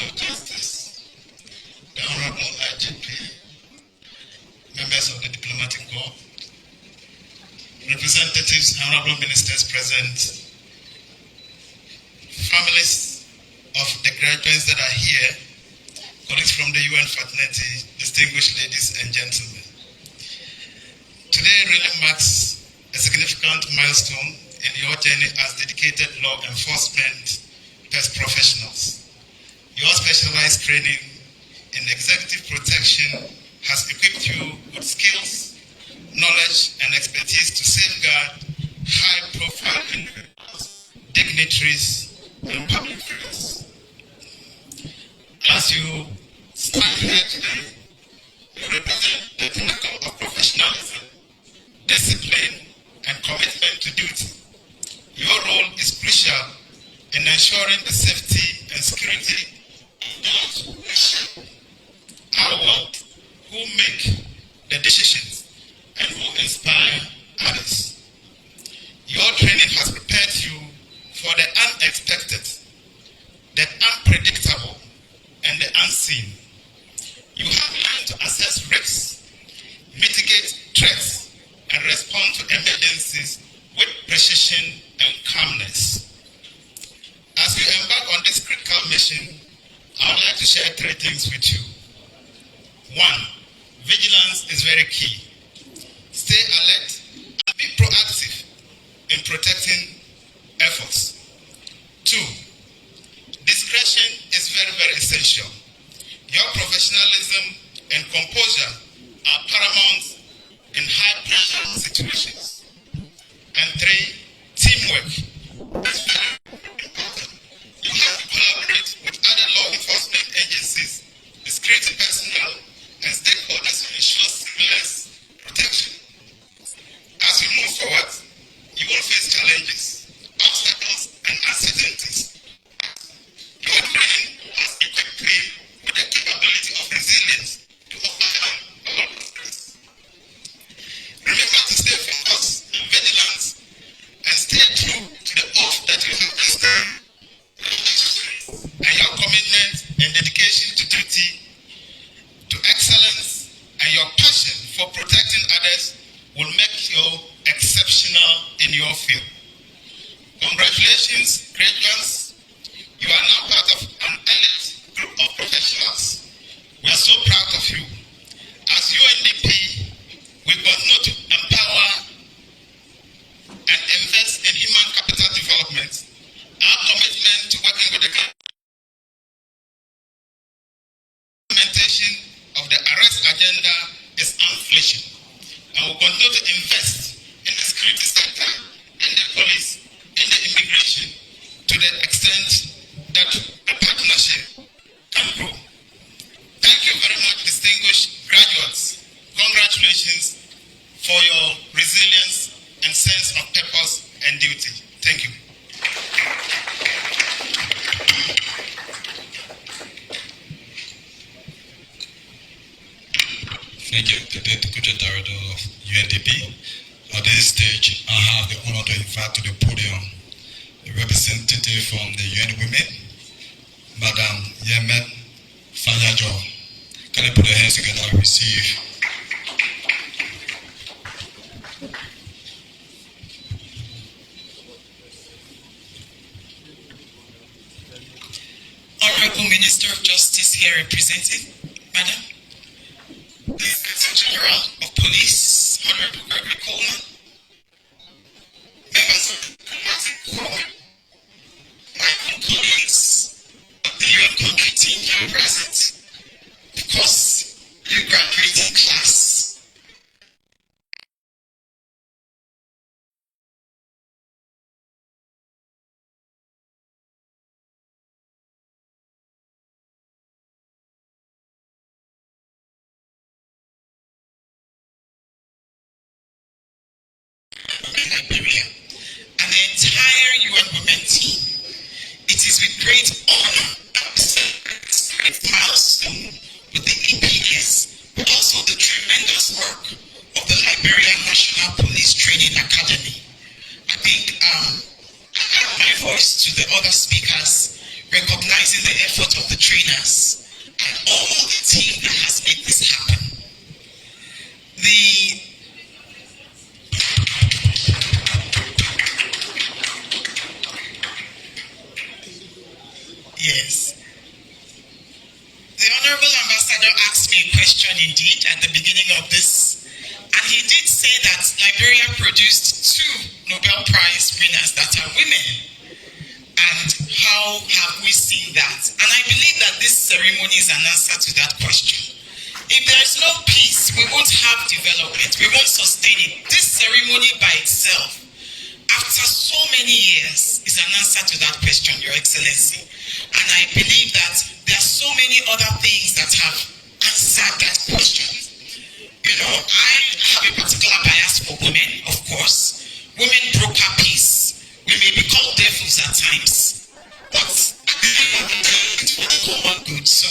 S10: of Justice, the Honorable IGP, members of the Diplomatic Corps, representatives, honorable ministers present, families of the graduates that are here, colleagues from the UN fraternity, distinguished ladies and gentlemen. Today really marks a significant milestone in your journey as dedicated law enforcement professionals. Your specialized training in executive protection has equipped you with skills, knowledge, and expertise to safeguard high-profile individuals, dignitaries, and public figures. As you stand here today, you represent the pinnacle of professionalism, discipline, and commitment to duty. Your role is crucial in ensuring the safety and security of those who shape our world, who make the decisions, and who inspire others. Your training has prepared you for the unexpected, the unpredictable, and the unseen. You have learned to assess risks, mitigate threats, and respond to emergencies with precision and calmness. As you embark on this critical mission, I would like to share 3 things with you. 1, vigilance is very key. Stay alert and be proactive in protecting efforts. 2, discretion is very, very essential. Your professionalism and composure are paramount in high-pressure situations. And 3, teamwork is very important. You have to collaborate with other law enforcement agencies, the security personnel, and stakeholders to ensure seamless protection. As you move forward, you will face challenges, obstacles, and uncertainties. Your training has equipped me with the capability of resilience to overcome all obstacles. Remember to stay focused and vigilant and stay true to the oath that you have taken. And your commitment and dedication to duty, to excellence, and your passion for protecting others will make you exceptional in your field. Congratulations, graduates. You are now part of an elite group of professionals. We are so proud of you. As UNDP, we continue to empower and invest in human capital development. Our commitment to working with the implementation of the arrest agenda is unflinching, and will continue to invest in the security sector, in the police, in the immigration, to the extent that the partnership can grow. Thank you very much, distinguished graduates. Congratulations for your resilience and sense of purpose and duty. Thank you.
S15: Thank you to the Executive Director of UNDP. At this stage, I have the honor to invite to the podium a representative from the UN Women, Madam Yemen Fanyajo. Can I put your hands together and receive?
S16: Honorable Minister of Justice here represented, Madam, the Inspector General of Police, Honorable Gregory Coleman, members of the Diplomatic Corps, my colleagues of the UN country team here present, because you graduated class. Liberia and the entire UN Women team. It is with great honor that we celebrate this great milestone with the EPS, but also the tremendous work of the Liberia National Police Training Academy. I think I add my voice to the other speakers. recognizing the effort of the trainers and all the team that has made this happen. Yes. The Honorable Ambassador asked me a question indeed at the beginning of this, and he did say that Liberia produced 2 Nobel Prize winners that are women. And how have we seen that? And I believe that this ceremony is an answer to that question. If there is no peace, we won't have development, we won't sustain it. This ceremony by itself, after so many years, is an answer to that question, Your Excellency. And I believe that there are so many other things that have answered that question. You know, I have a particular bias for women, of course. Women broker peace. We may be called devils at times, but it's for the common good. So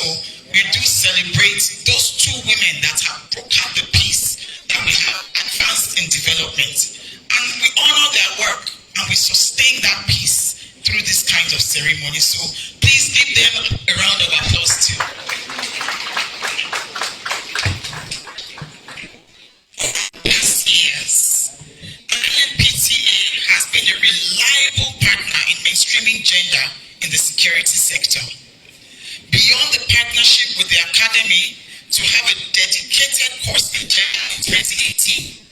S16: we do celebrate those 2 women that have brokered the peace, that we have advanced in development. And we honor their work and we sustain that peace through this kind of ceremony. So please give them a round of applause too. Yes. PTA has been a reliable partner in mainstreaming gender in the security sector. Beyond the partnership with the Academy to have a dedicated course in gender in 2018,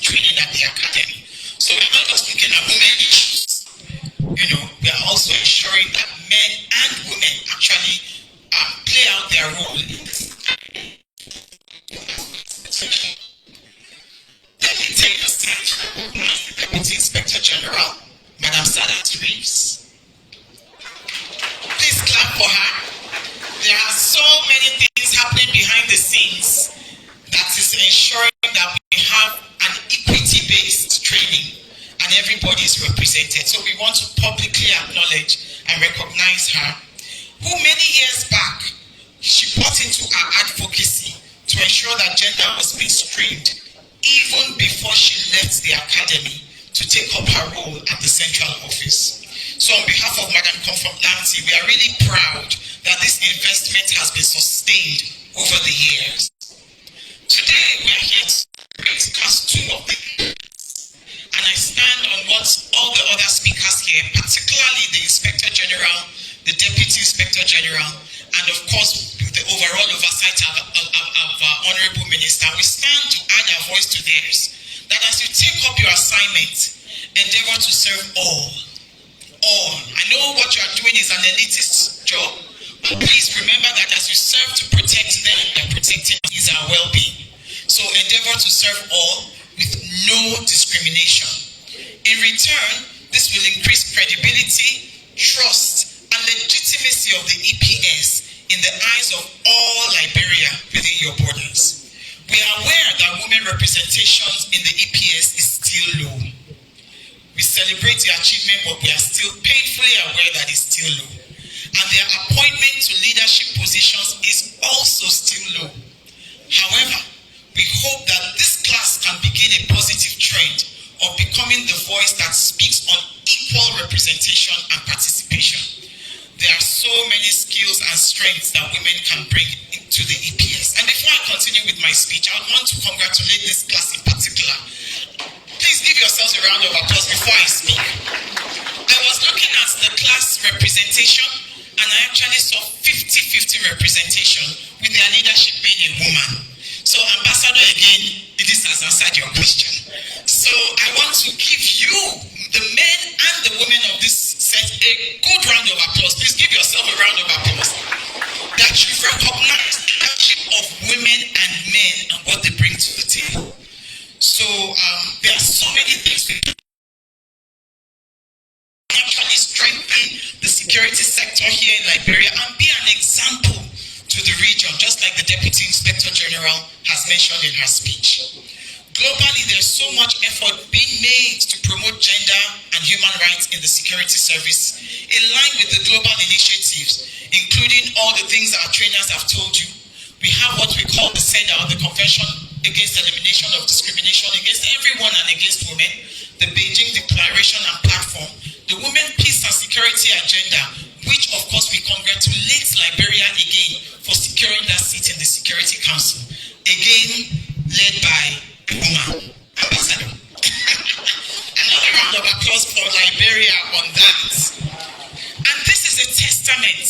S16: training at the Academy. So we're not just looking at women issues. You know, we are also ensuring that men and women actually play out their role in this. Let me take a second. Deputy Inspector General, Madam Sadat Reeves. Please clap for her. There are so many things happening behind the scenes that is ensuring that we have an equity-based training and everybody is represented. So we want to publicly acknowledge and recognize her, who many years back, she brought into our advocacy to ensure that gender was mainstreamed even before she left the Academy to take up her role at the central office. So on behalf of Madam Comfort Lanty, we are really proud that this investment has been sustained over the years. Today we are here to celebrate class 2 of the year. And I stand on what all the other speakers here, particularly the Inspector General, the Deputy Inspector General, and of course the overall oversight of our Honorable Minister, we stand to add our voice to theirs, that as you take up your assignment, endeavor to serve all. I know what you are doing is an elitist job, but please remember that as you serve to protect them, you're protecting is our well-being. So endeavor to serve all with no discrimination. In return, this will increase credibility, trust, and legitimacy of the EPS in the eyes of all Liberia within your borders. We are aware that women representations in the EPS is still low. We celebrate the achievement, but we are still painfully aware that it's still low. And their appointment to leadership positions is also still low. However, we hope that this class can begin a positive trend of becoming the voice that speaks on equal representation and participation. There are so many skills and strengths that women can bring into the EPS. And before I continue with my speech, I would want to congratulate this class in particular. Please give yourselves a round of applause before I speak. I was looking at the class representation, and I actually saw 50-50 representation with their leadership being a woman. So, Ambassador, again, this has answered your question. So, I want to give you, the men and the women of this set, a good round of applause. Please give yourself a round of applause. That you've recognized the leadership of women and men and what they bring to the table. So, there are so many things we do. Actually strengthen the security sector here in Liberia and be an example to the region, just like the Deputy Inspector General has mentioned in her speech. Globally, there's so much effort being made to promote gender and human rights in the security service, in line with the global initiatives, including all the things our trainers have told you. We have what we call the CEDAW, the Convention Against Elimination of Discrimination Against Everyone and Against Women, the Beijing Declaration and Platform, the Women, Peace and Security Agenda, which of course we congratulate Liberia again for securing that seat in the Security Council, again led by a woman, Ambassador. Another round of applause for Liberia on that. And this is a testament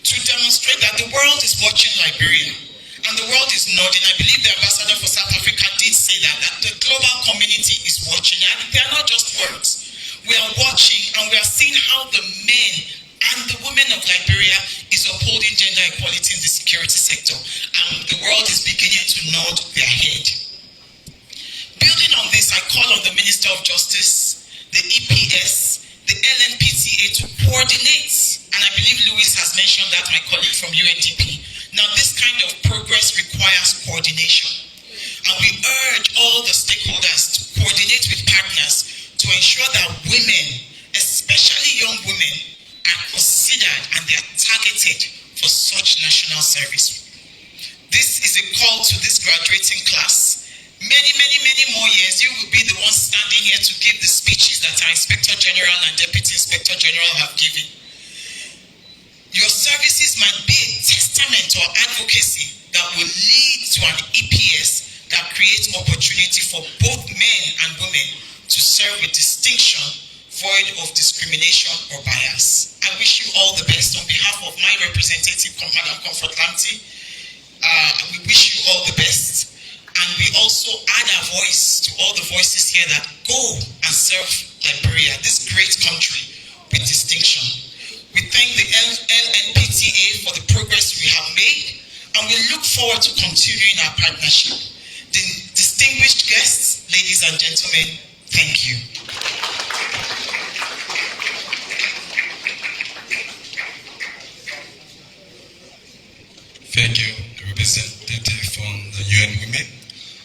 S16: to demonstrate that the world is watching Liberia. And the world is nodding. I believe the ambassador for South Africa did say that the global community is watching. And they are not just words. We are watching and we are seeing how the men and the women of Liberia is upholding gender equality in the security sector. And the world is beginning to nod their head. Building on this, I call on the Minister of Justice, the EPS, the LNPTA to coordinate. And I believe Louis has mentioned that, my colleague from UNDP. Now, this kind of progress requires coordination. And we urge all the stakeholders to coordinate with partners to ensure that women, especially young women, are considered and they are targeted for such national service. This is a call to this graduating class. Many more years, you will be the ones standing here to give the speeches that our Inspector General and Deputy Inspector General have given. Your services might be a testament or advocacy that will lead to an EPS that creates opportunity for both men and women to serve with distinction, void of discrimination or bias. I wish you all the best. On behalf of my representative, Madam Comfort Lamti, we wish you all the best. And we also add our voice to all the voices here that go and serve Liberia, this great country, with distinction. We thank the LNPTA for the progress we have made, and we look forward to continuing our partnership. The distinguished guests, ladies and gentlemen, thank you.
S15: Thank you, representative from the UN Women.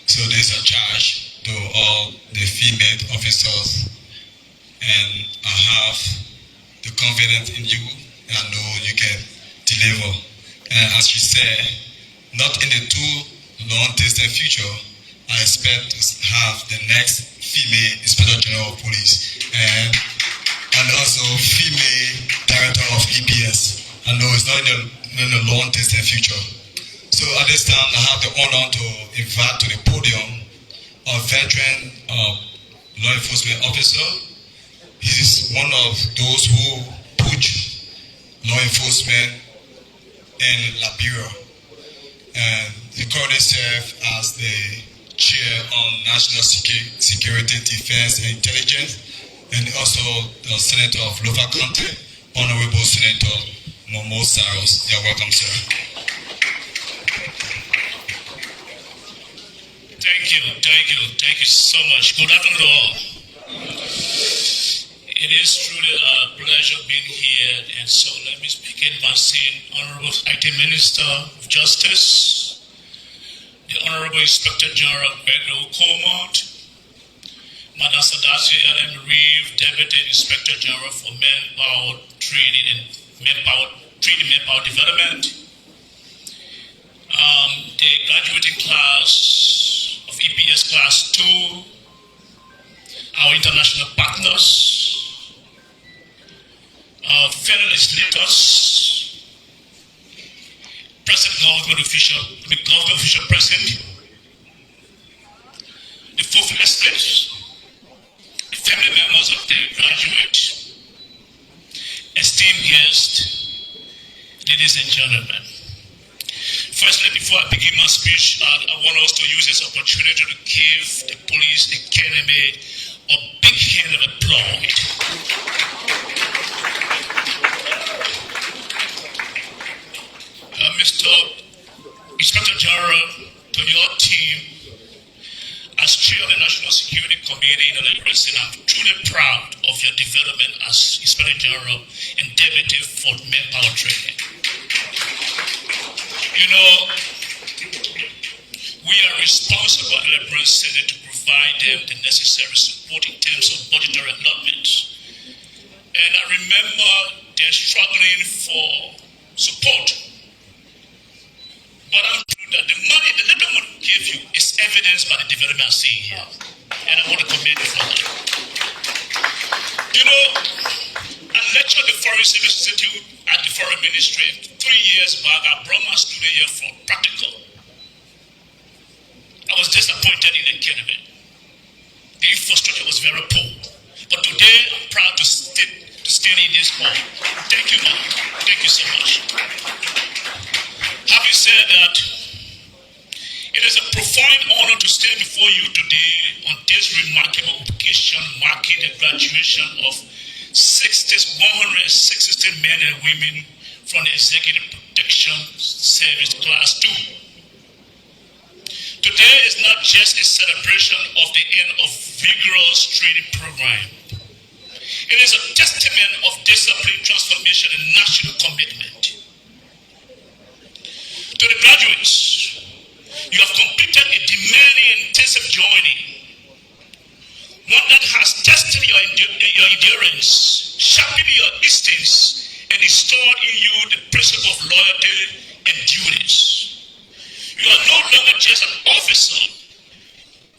S15: So there's a charge to all the female officers, and I have the confidence in you, and I know you can deliver. And as you said, not in the too long distant future, I expect to have the next female Inspector General of Police and also female Director of EPS. I know it's not in the long distant future. So at this time, I have the honor to invite to the podium a veteran law enforcement officer. He is one of those who push law enforcement in Liberia. And he currently serves as the chair on national security, defense, and intelligence, and also the senator of Lofa County, Honorable Senator Momo Saros. You're welcome, sir.
S14: Thank you so much. Good afternoon to all. It is truly a pleasure being here, and so let me begin by saying, Honorable Acting Minister of Justice, the Honorable Inspector General Pedro Comot, Madam Sadasi Ellen Reeve, Deputy Inspector General for Manpower Training and Manpower Development, the graduating class of EPS Class 2, our international partners, our fellow legislators, present government official present, the fourth estate, the family members of the graduate, esteemed guests, ladies and gentlemen. Firstly, before I begin my speech, I want us to use this opportunity to give the police academy a big hand of applause. Mr. Inspector General, to your team, as chair of the National Security Committee in the Liberia Senate, I'm truly proud of your development as Inspector General and Deputy for Manpower Training. You know, we are responsible at the Liberia Senate to provide them the necessary support in terms of budgetary allotments. And I remember they're struggling for support. But I'm sure that the money that they don't want to give you is evidenced by the development I'm seeing here. and I want to commend you for that. You know, I lectured the Foreign Service Institute at the Foreign Ministry 3 years back. I brought my student here for practical. I was disappointed in the academy. The infrastructure was very poor. But today, I'm proud to stand in this hall. Thank you, Lord. Thank you so much. Having said that, it is a profound honor to stand before you today on this remarkable occasion marking the graduation of 160 men and women from the Executive Protection Service Class 2. Today is not just a celebration of the end of vigorous training program. It is a testament of discipline, transformation, and national commitment. To the graduates, you have completed a demanding and intensive journey, one that has tested your endurance, sharpened your instincts, and installed in you the principle of loyalty and duties. You are no longer just an officer.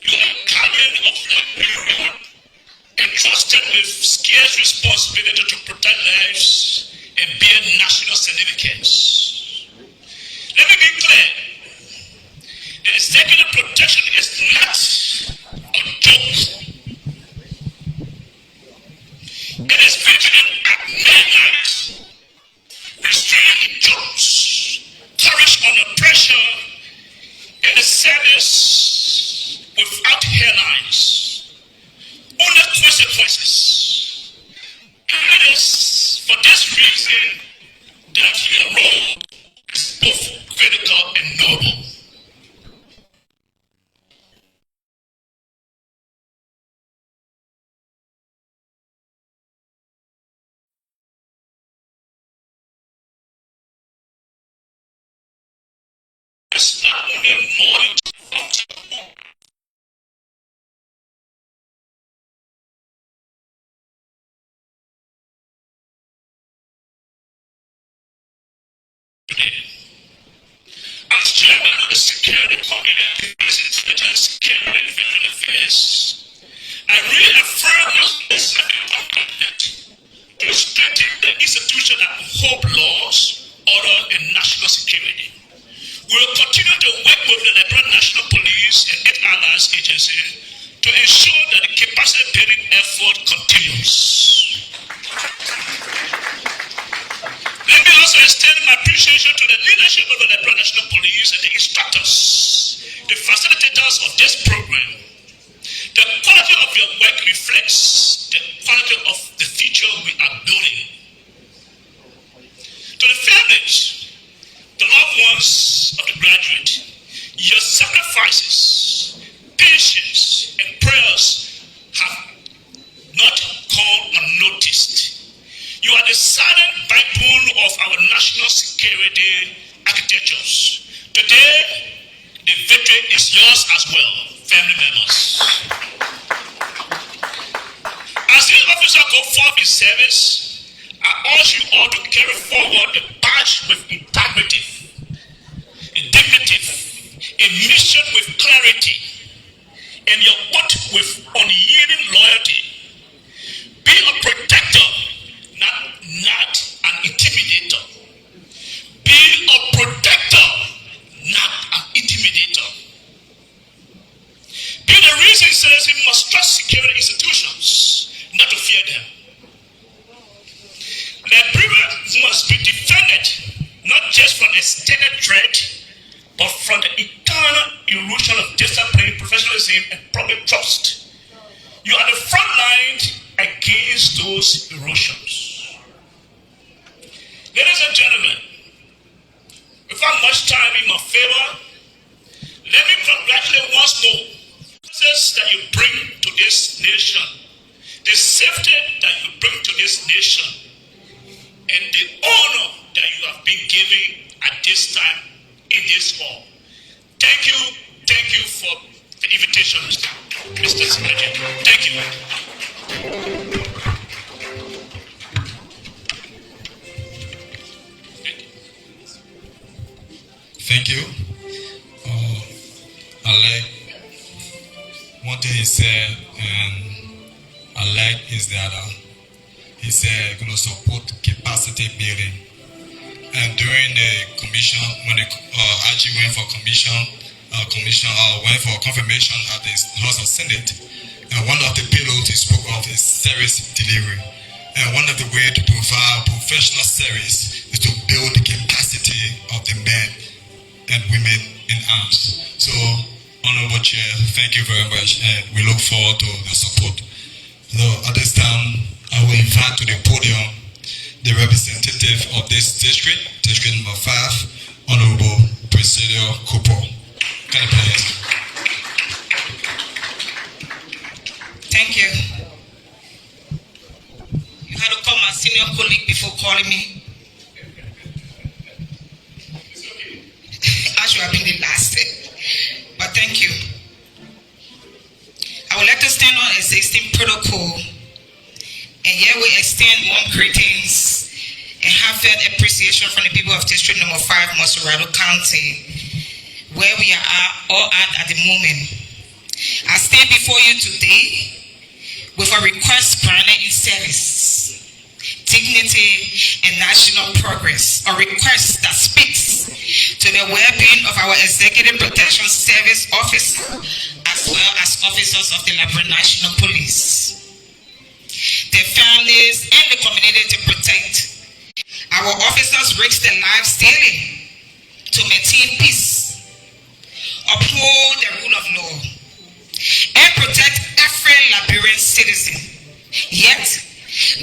S14: You are a guardian of Liberia, entrusted with scarce responsibility to protect lives and bear national significance. Let me be clear. The executive protection is not a joke. It is vigilant at midnight, restraining jobs, courage under pressure, and a service without hairlines, under consequences. And it is for this reason that your role is both critical and noble. It's not only more as chairman of the Security Committee and Secretary of Security and Veteran Affairs, I reaffirm this commitment to strengthen the institution that uphold laws, order, and national security. We will continue to work with the Liberian National Police and its allies agencies to ensure that the capacity building effort continues. Let me also extend my appreciation to the leadership of the Liberian National Police and the instructors, the facilitators of this program. The quality of your work reflects the quality of the future we are building. To the families, the loved ones of the graduate, your sacrifices, patience, and prayers have not gone unnoticed. You are the silent backbone of our national security architectures. Today, the victory is yours as well, family members. As these officers go forth in service, I urge you all to carry forward the badge with integrity, dignity, a mission with clarity, and your oath with unyielding loyalty. Be a protector, not an intimidator. Be a protector, not an intimidator. Be the reason citizens must trust security institutions, not to fear them. Liberia must be defended, not just from extended threat, but from the eternal erosion of discipline, professionalism, and public trust. You are the front line against those erosions. Ladies and gentlemen, without much time in my favor, let me congratulate once more the success that you bring to this nation, the safety that you bring to this nation, and the honor that you have been given at this time in this hall. Thank you for the invitation, Mr. Secretary. Thank you.
S15: Thank you. I like one thing he said. slide is that he said going to support capacity building. And during the commission, when the IG went for went for confirmation at the House of Senate, and one of the pillars he spoke of is service delivery. And one of the ways to provide professional service is to build the capacity of the men and women in arms. So, Honorable Chair, thank you very much, and we look forward to the support. So, at this time, I will invite to the podium the representative of this district, district number 5, Honorable Presidio Cooper. Can you please?
S16: Thank you. You had to call my senior colleague before calling me. I should have been the last. But thank you. I would like to stand on existing protocol. And here we extend warm greetings and heartfelt appreciation from the people of District Number 5, Mosurado County, where we are all at the moment. I stand before you today with a request granted in service, dignity, and national progress. A request that speaks to the well-being of our Executive Protection Service officers as well as officers of the Liberia National Police, their families, and the community to protect. Our officers risk their lives daily to maintain peace, uphold the rule of law, and protect every Liberian citizen. Yet,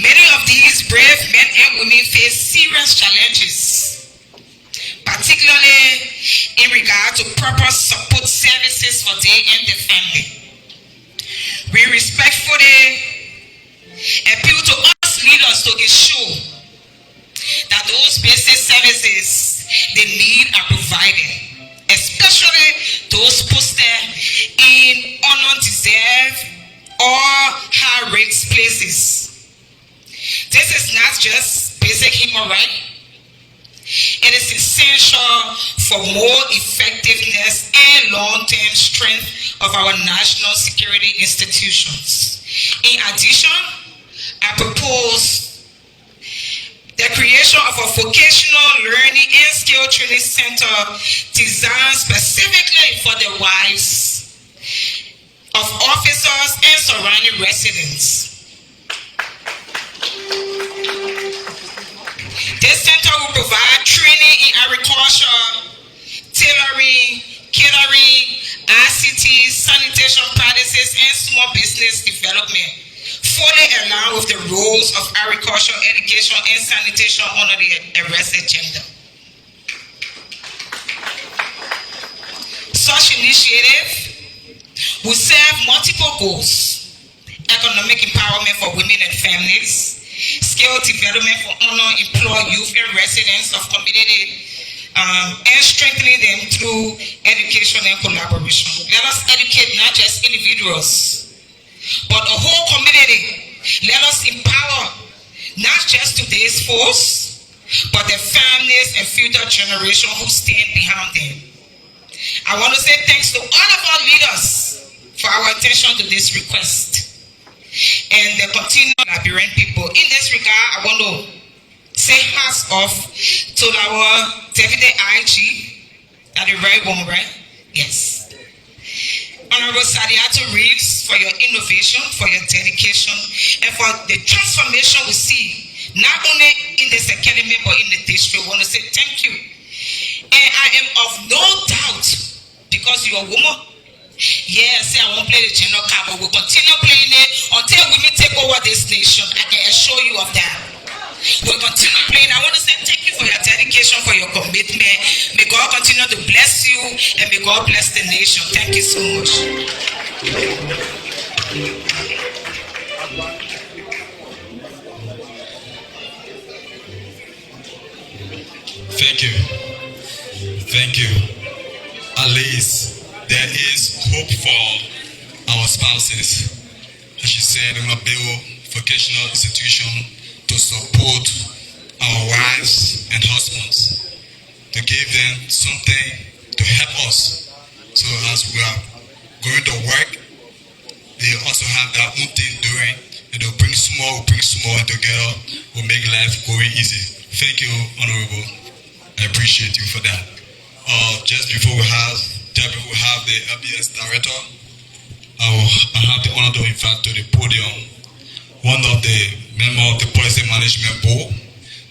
S16: many of these brave men and women face serious challenges, particularly in regard to proper support services for they and their family. We respectfully appeal to us leaders to ensure that those basic services they need are provided, especially those posted in undeserved or high-risk places. This is not just basic human right. It is essential for more effectiveness and long-term strength of our national security institutions. In addition, I propose the creation of a vocational learning and skill training center designed specifically for the wives of officers and surrounding residents. This center will provide training in agriculture, tailoring, catering, ICT, sanitation practices, and small business development, fully aligned with the roles of agriculture, education, and sanitation under the arrest agenda. Such initiative will serve multiple goals: economic empowerment for women and families, skill development for unemployed youth and residents of community, and strengthening them through education and collaboration. Let us educate not just individuals, but the whole community. Let us empower not just today's force, but the families and future generations who stand behind them. I want to say thanks to all of our leaders for our attention to this request and the continued Liberian people. In this regard, I want to say hats off to our Deputy IG, that the right one, right? Yes. Honorable Sadiato Reeves, for your innovation, for your dedication, and for the transformation we see, not only in this academy, but in the district. I want to say thank you. And I am of no doubt, because you're a woman, yes, I won't play the general card, but we'll continue playing it until women take over this nation. I can assure you of that. We'll continue playing. I want to say thank you for your dedication, for your commitment. May God continue to bless you, and may God bless the nation. Thank you so much.
S15: Thank you. Thank you. At least there is hope for our spouses. As she said, we're going to build vocational institution to support our wives and husbands, to give them something to help us. So as we are going to work, they also have their own thing doing and they'll bring small, and together will make life going easy. Thank you, Honorable. I appreciate you for that. Just before we have the LBS Director, I have the honor to invite to the podium one of the members of the Policy Management Board.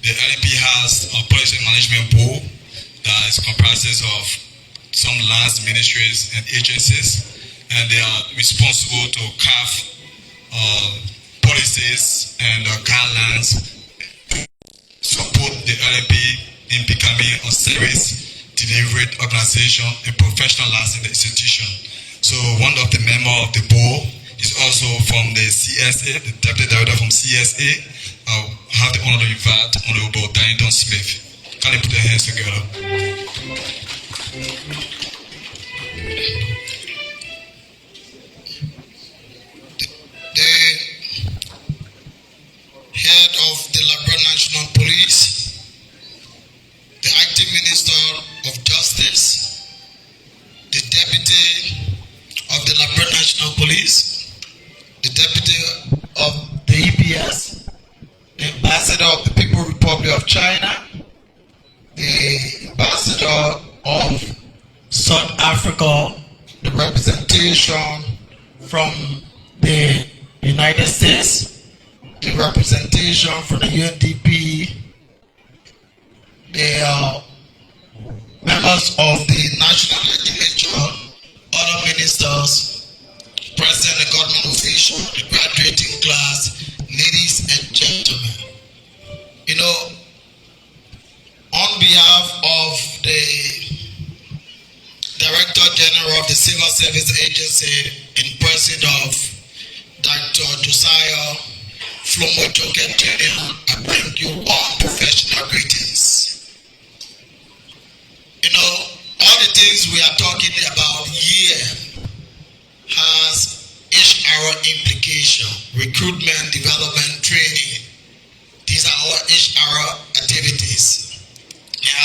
S15: The LNP has a Policy Management Board that comprises of some lands, ministries, and agencies, and they are responsible to craft policies and guidelines to support the LNP in becoming a service delivery organization and professionalizing the institution. So one of the members of the board is also from the CSA, the Deputy Director from CSA. I'll have the honor to invite Honorable Darrington Smith. Can you put your hands together?
S9: The head of the Liberia National Police, the acting Minister of Justice, the Deputy of the Liberia National Police, the Deputy of the EPS, the Ambassador of the People's Republic of China, the Ambassador of South Africa, the representation from the United States, the representation from the UNDP, the members of the National Legislature, other ministers, President and government officials, the graduating class, ladies and gentlemen. You know, on behalf of the Director General of the Civil Service Agency in person of Dr. Josiah Flomo Joken Jr., I bring you all professional greetings. You know, all the things we are talking about here has HR implication, recruitment, development, training. These are all HR activities.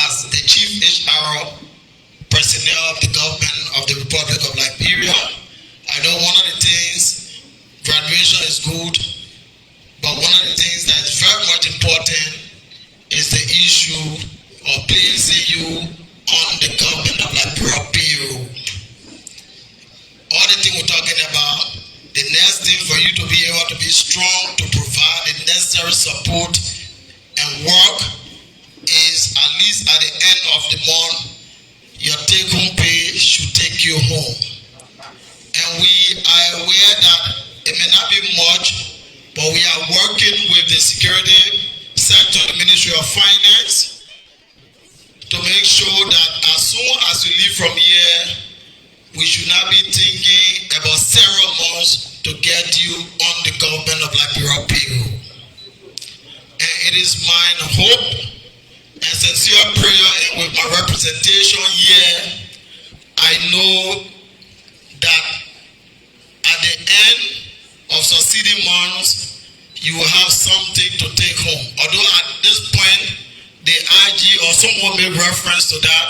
S9: As the Chief HR personnel of the government of the Republic of Liberia, I know one of the things, graduation is good, but one of the things that is very much important is the issue of placing you on the government of Liberia payroll. All the thing we're talking about, the next thing for you to be able to be strong, to provide the necessary support and work is at least at the end of the month, your take-home pay should take you home. And we are aware that it may not be much, but we are working with the security sector, the Ministry of Finance, to make sure that as soon as we leave from here, we should not be thinking about several months to get you on the government of Liberia payroll. And it is my hope and sincere prayer, and with my representation here, I know that at the end of succeeding months, you will have something to take home. Although at this point, the IG or someone made reference to that,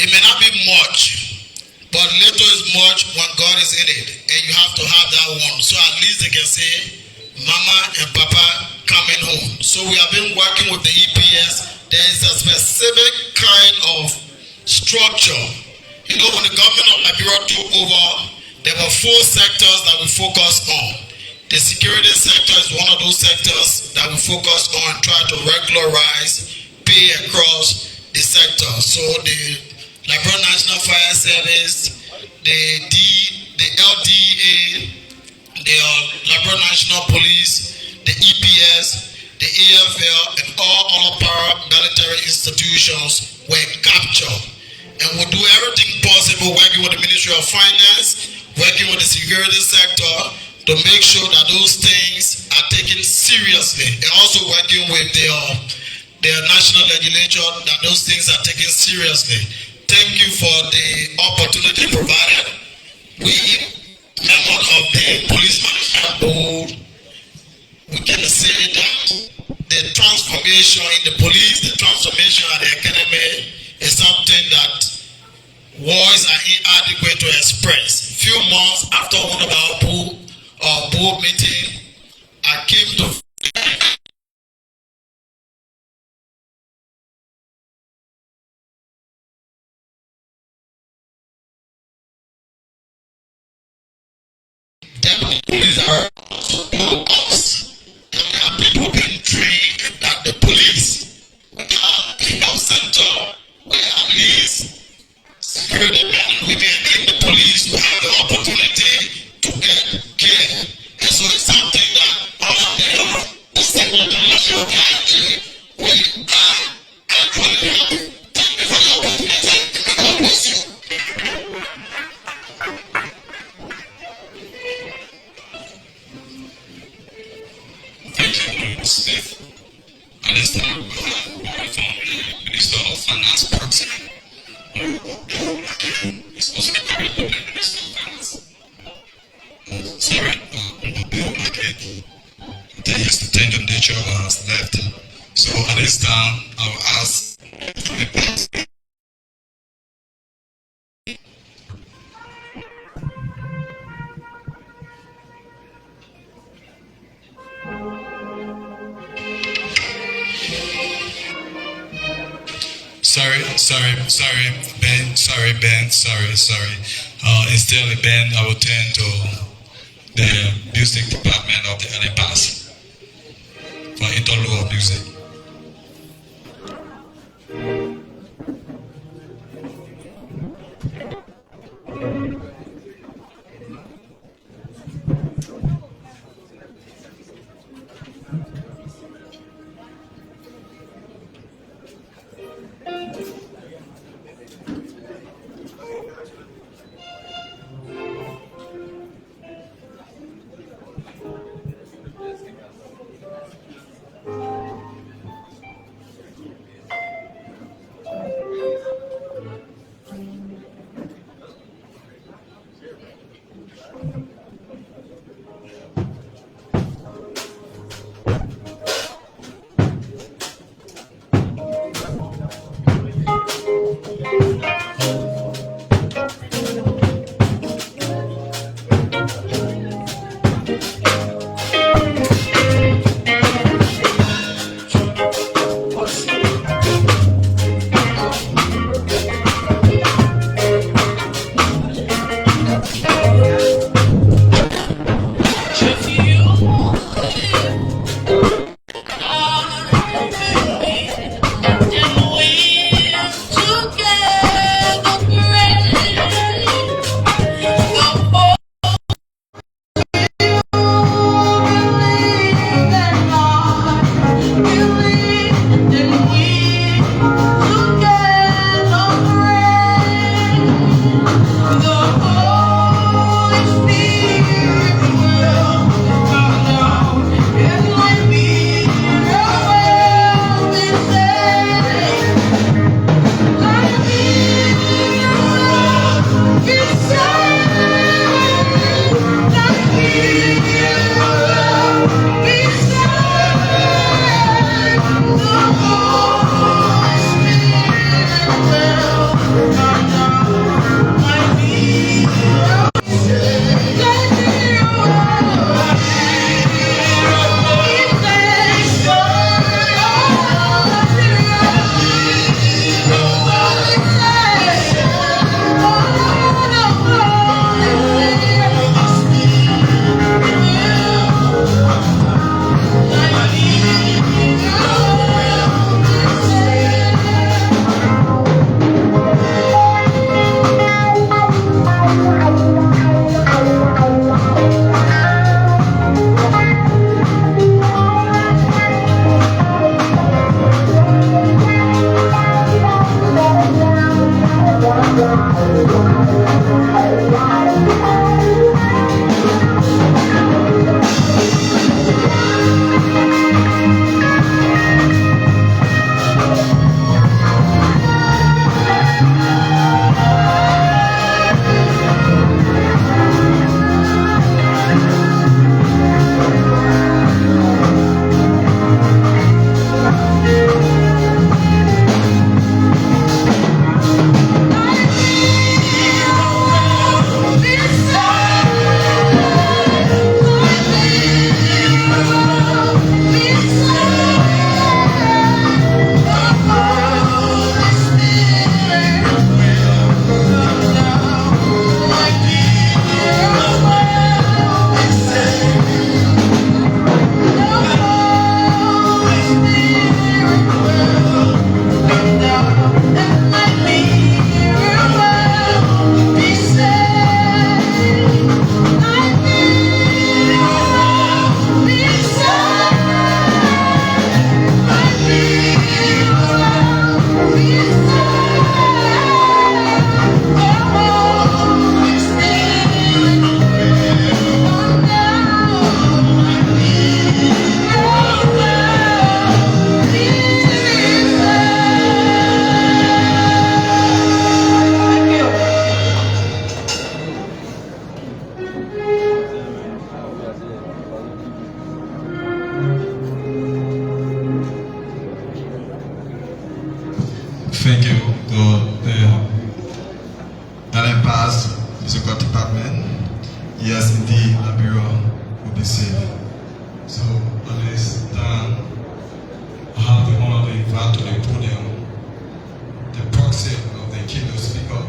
S9: it may not be much, but little is much when God is in it, and you have to have that one. So at least they can say, Mama and Papa coming home. So we have been working with the EPS. There is a specific kind of structure. You know, when the government of Liberia took over, there were 4 sectors that we focused on. The security sector is one of those sectors that we focused on and try to regularize pay across the sector. So the Liberia National Fire Service, the LDA, the Liberia National Police, the EPS, the AFL, and all other paramilitary institutions were captured. And we'll do everything possible, working with the Ministry of Finance, working with the security sector, to make sure that those things are taken seriously, and also working with the national legislature that those things are taken seriously. Thank you for the opportunity provided. We, members of the Police Management Board, we can say that the transformation in the police, the transformation at the academy is something that words are inadequate to express. Few months after one of our
S15: board meeting, I came to police are us. And people being trained that the police have center where at least security men and women in the police will have the opportunity to get care. And so it's something that the second national country we are actually helping. Thank you for your opportunity. God bless you. Smith. At this time, we have the Minister of Finance person. It's also the Minister of Finance. Sorry, Bill Market. I think his attention nature has left. So at this time, I will ask Ben. Sorry. Instead of Ben, I will turn to the music department of the LPAS for interlude of music.
S6: thank you to the Pass Physical Department. Yes, indeed, Liberia will be safe. So at this time, I have the honor to invite to the podium the proxy of the keynote speaker,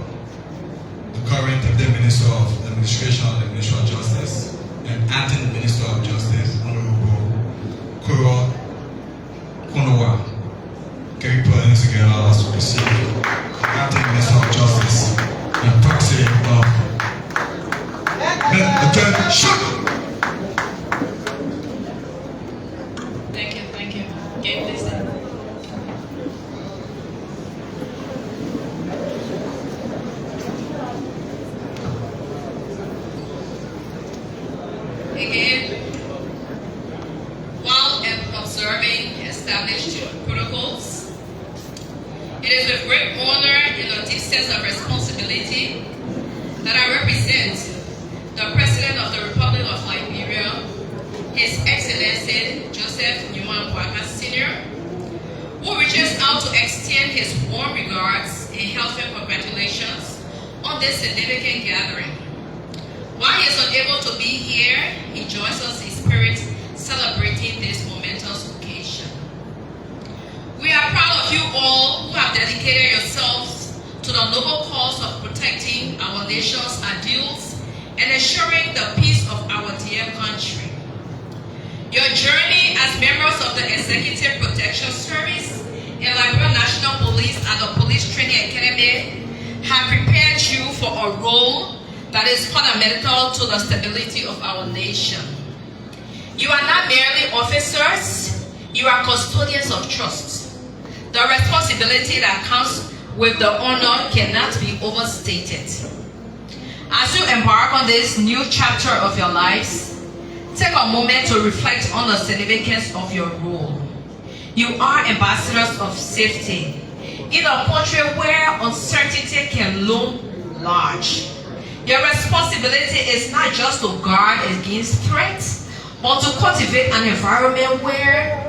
S6: the current Deputy Minister of Administration and the Minister of Justice, and Acting Minister of Justice, Honorable Kuro Konowa. Can we put our hands together as we receive the Acting Minister of Justice and proxy of Lieutenant Shaka?
S5: Thank you. Game listen. Again, while observing established protocols, it is with great honor and a deep sense of responsibility that I represent the President of the Republic of Liberia, His Excellency Joseph Newman Boaka Sr., who reaches out to extend his warm regards and heartfelt congratulations on this significant gathering. While he is unable to be here, he joins us in spirit celebrating this momentous occasion. We are proud of you all who have dedicated yourselves to the noble cause of protecting our nation's ideals and ensuring the peace of our dear country. Your journey as members of the Executive Protection Service and Liberia National Police at the Police Training Academy have prepared you for a role that is fundamental to the stability of our nation. You are not merely officers, you are custodians of trust. The responsibility that comes with the honor cannot be overstated. As you embark on this new chapter of your lives, take a moment to reflect on the significance of your role. You are ambassadors of safety in a country where uncertainty can loom large. Your responsibility is not just to guard against threats, but to cultivate an environment where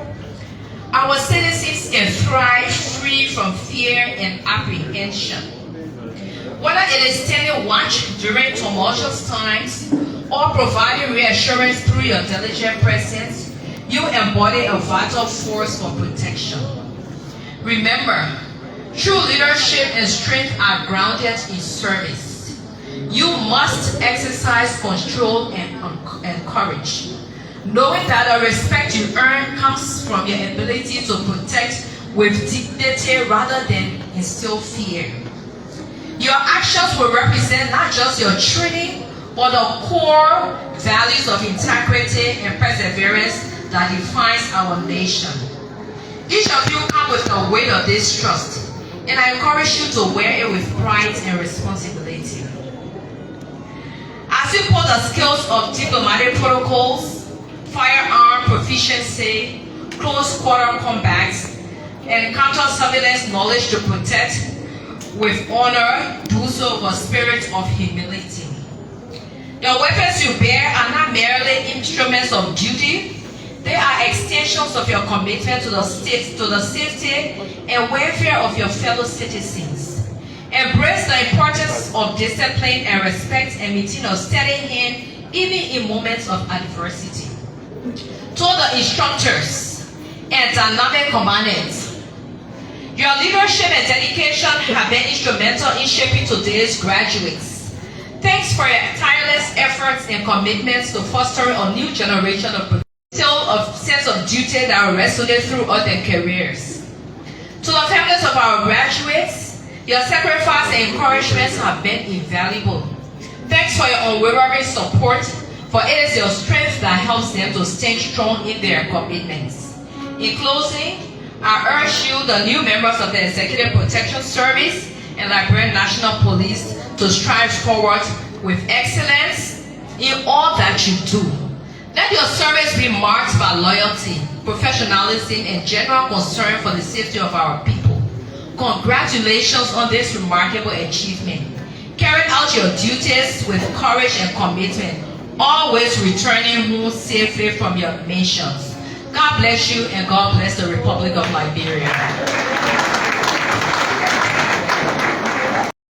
S5: our citizens can thrive free from fear and apprehension. Whether it is standing watch during tumultuous times or providing reassurance through your diligent presence, you embody a vital force for protection. Remember, true leadership and strength are grounded in service. You must exercise control and courage, knowing that the respect you earn comes from your ability to protect with dignity rather than instill fear. Your actions will represent not just your training, but the core values of integrity and perseverance that defines our nation. Each of you come with the weight of this trust, and I encourage you to wear it with pride and responsibility. As you put the skills of diplomatic protocols, firearm proficiency, close quarter combat, and counter-surveillance knowledge to protect with honor, do so with a spirit of humility. The weapons you bear are not merely instruments of duty, they are extensions of your commitment to the safety and welfare of your fellow citizens. Embrace the importance of discipline and respect and maintain a steady hand even in moments of adversity. To the instructors and dynamic commandants, your leadership and dedication have been instrumental in shaping today's graduates. Thanks for your tireless efforts and commitments to fostering a new generation of sense of duty that will resonate throughout their careers. To the families of our graduates, your sacrifice and encouragements have been invaluable. Thanks for your unwavering support, for it is your strength that helps them to stand strong in their commitments. In closing, I urge you, the new members of the Executive Protection Service and Liberian National Police, to strive forward with excellence in all that you do. Let your service be marked by loyalty, professionalism, and general concern for the safety of our people. Congratulations on this remarkable achievement. Carry out your duties with courage and commitment, always returning home safely from your missions. God bless you and God bless the Republic of Liberia.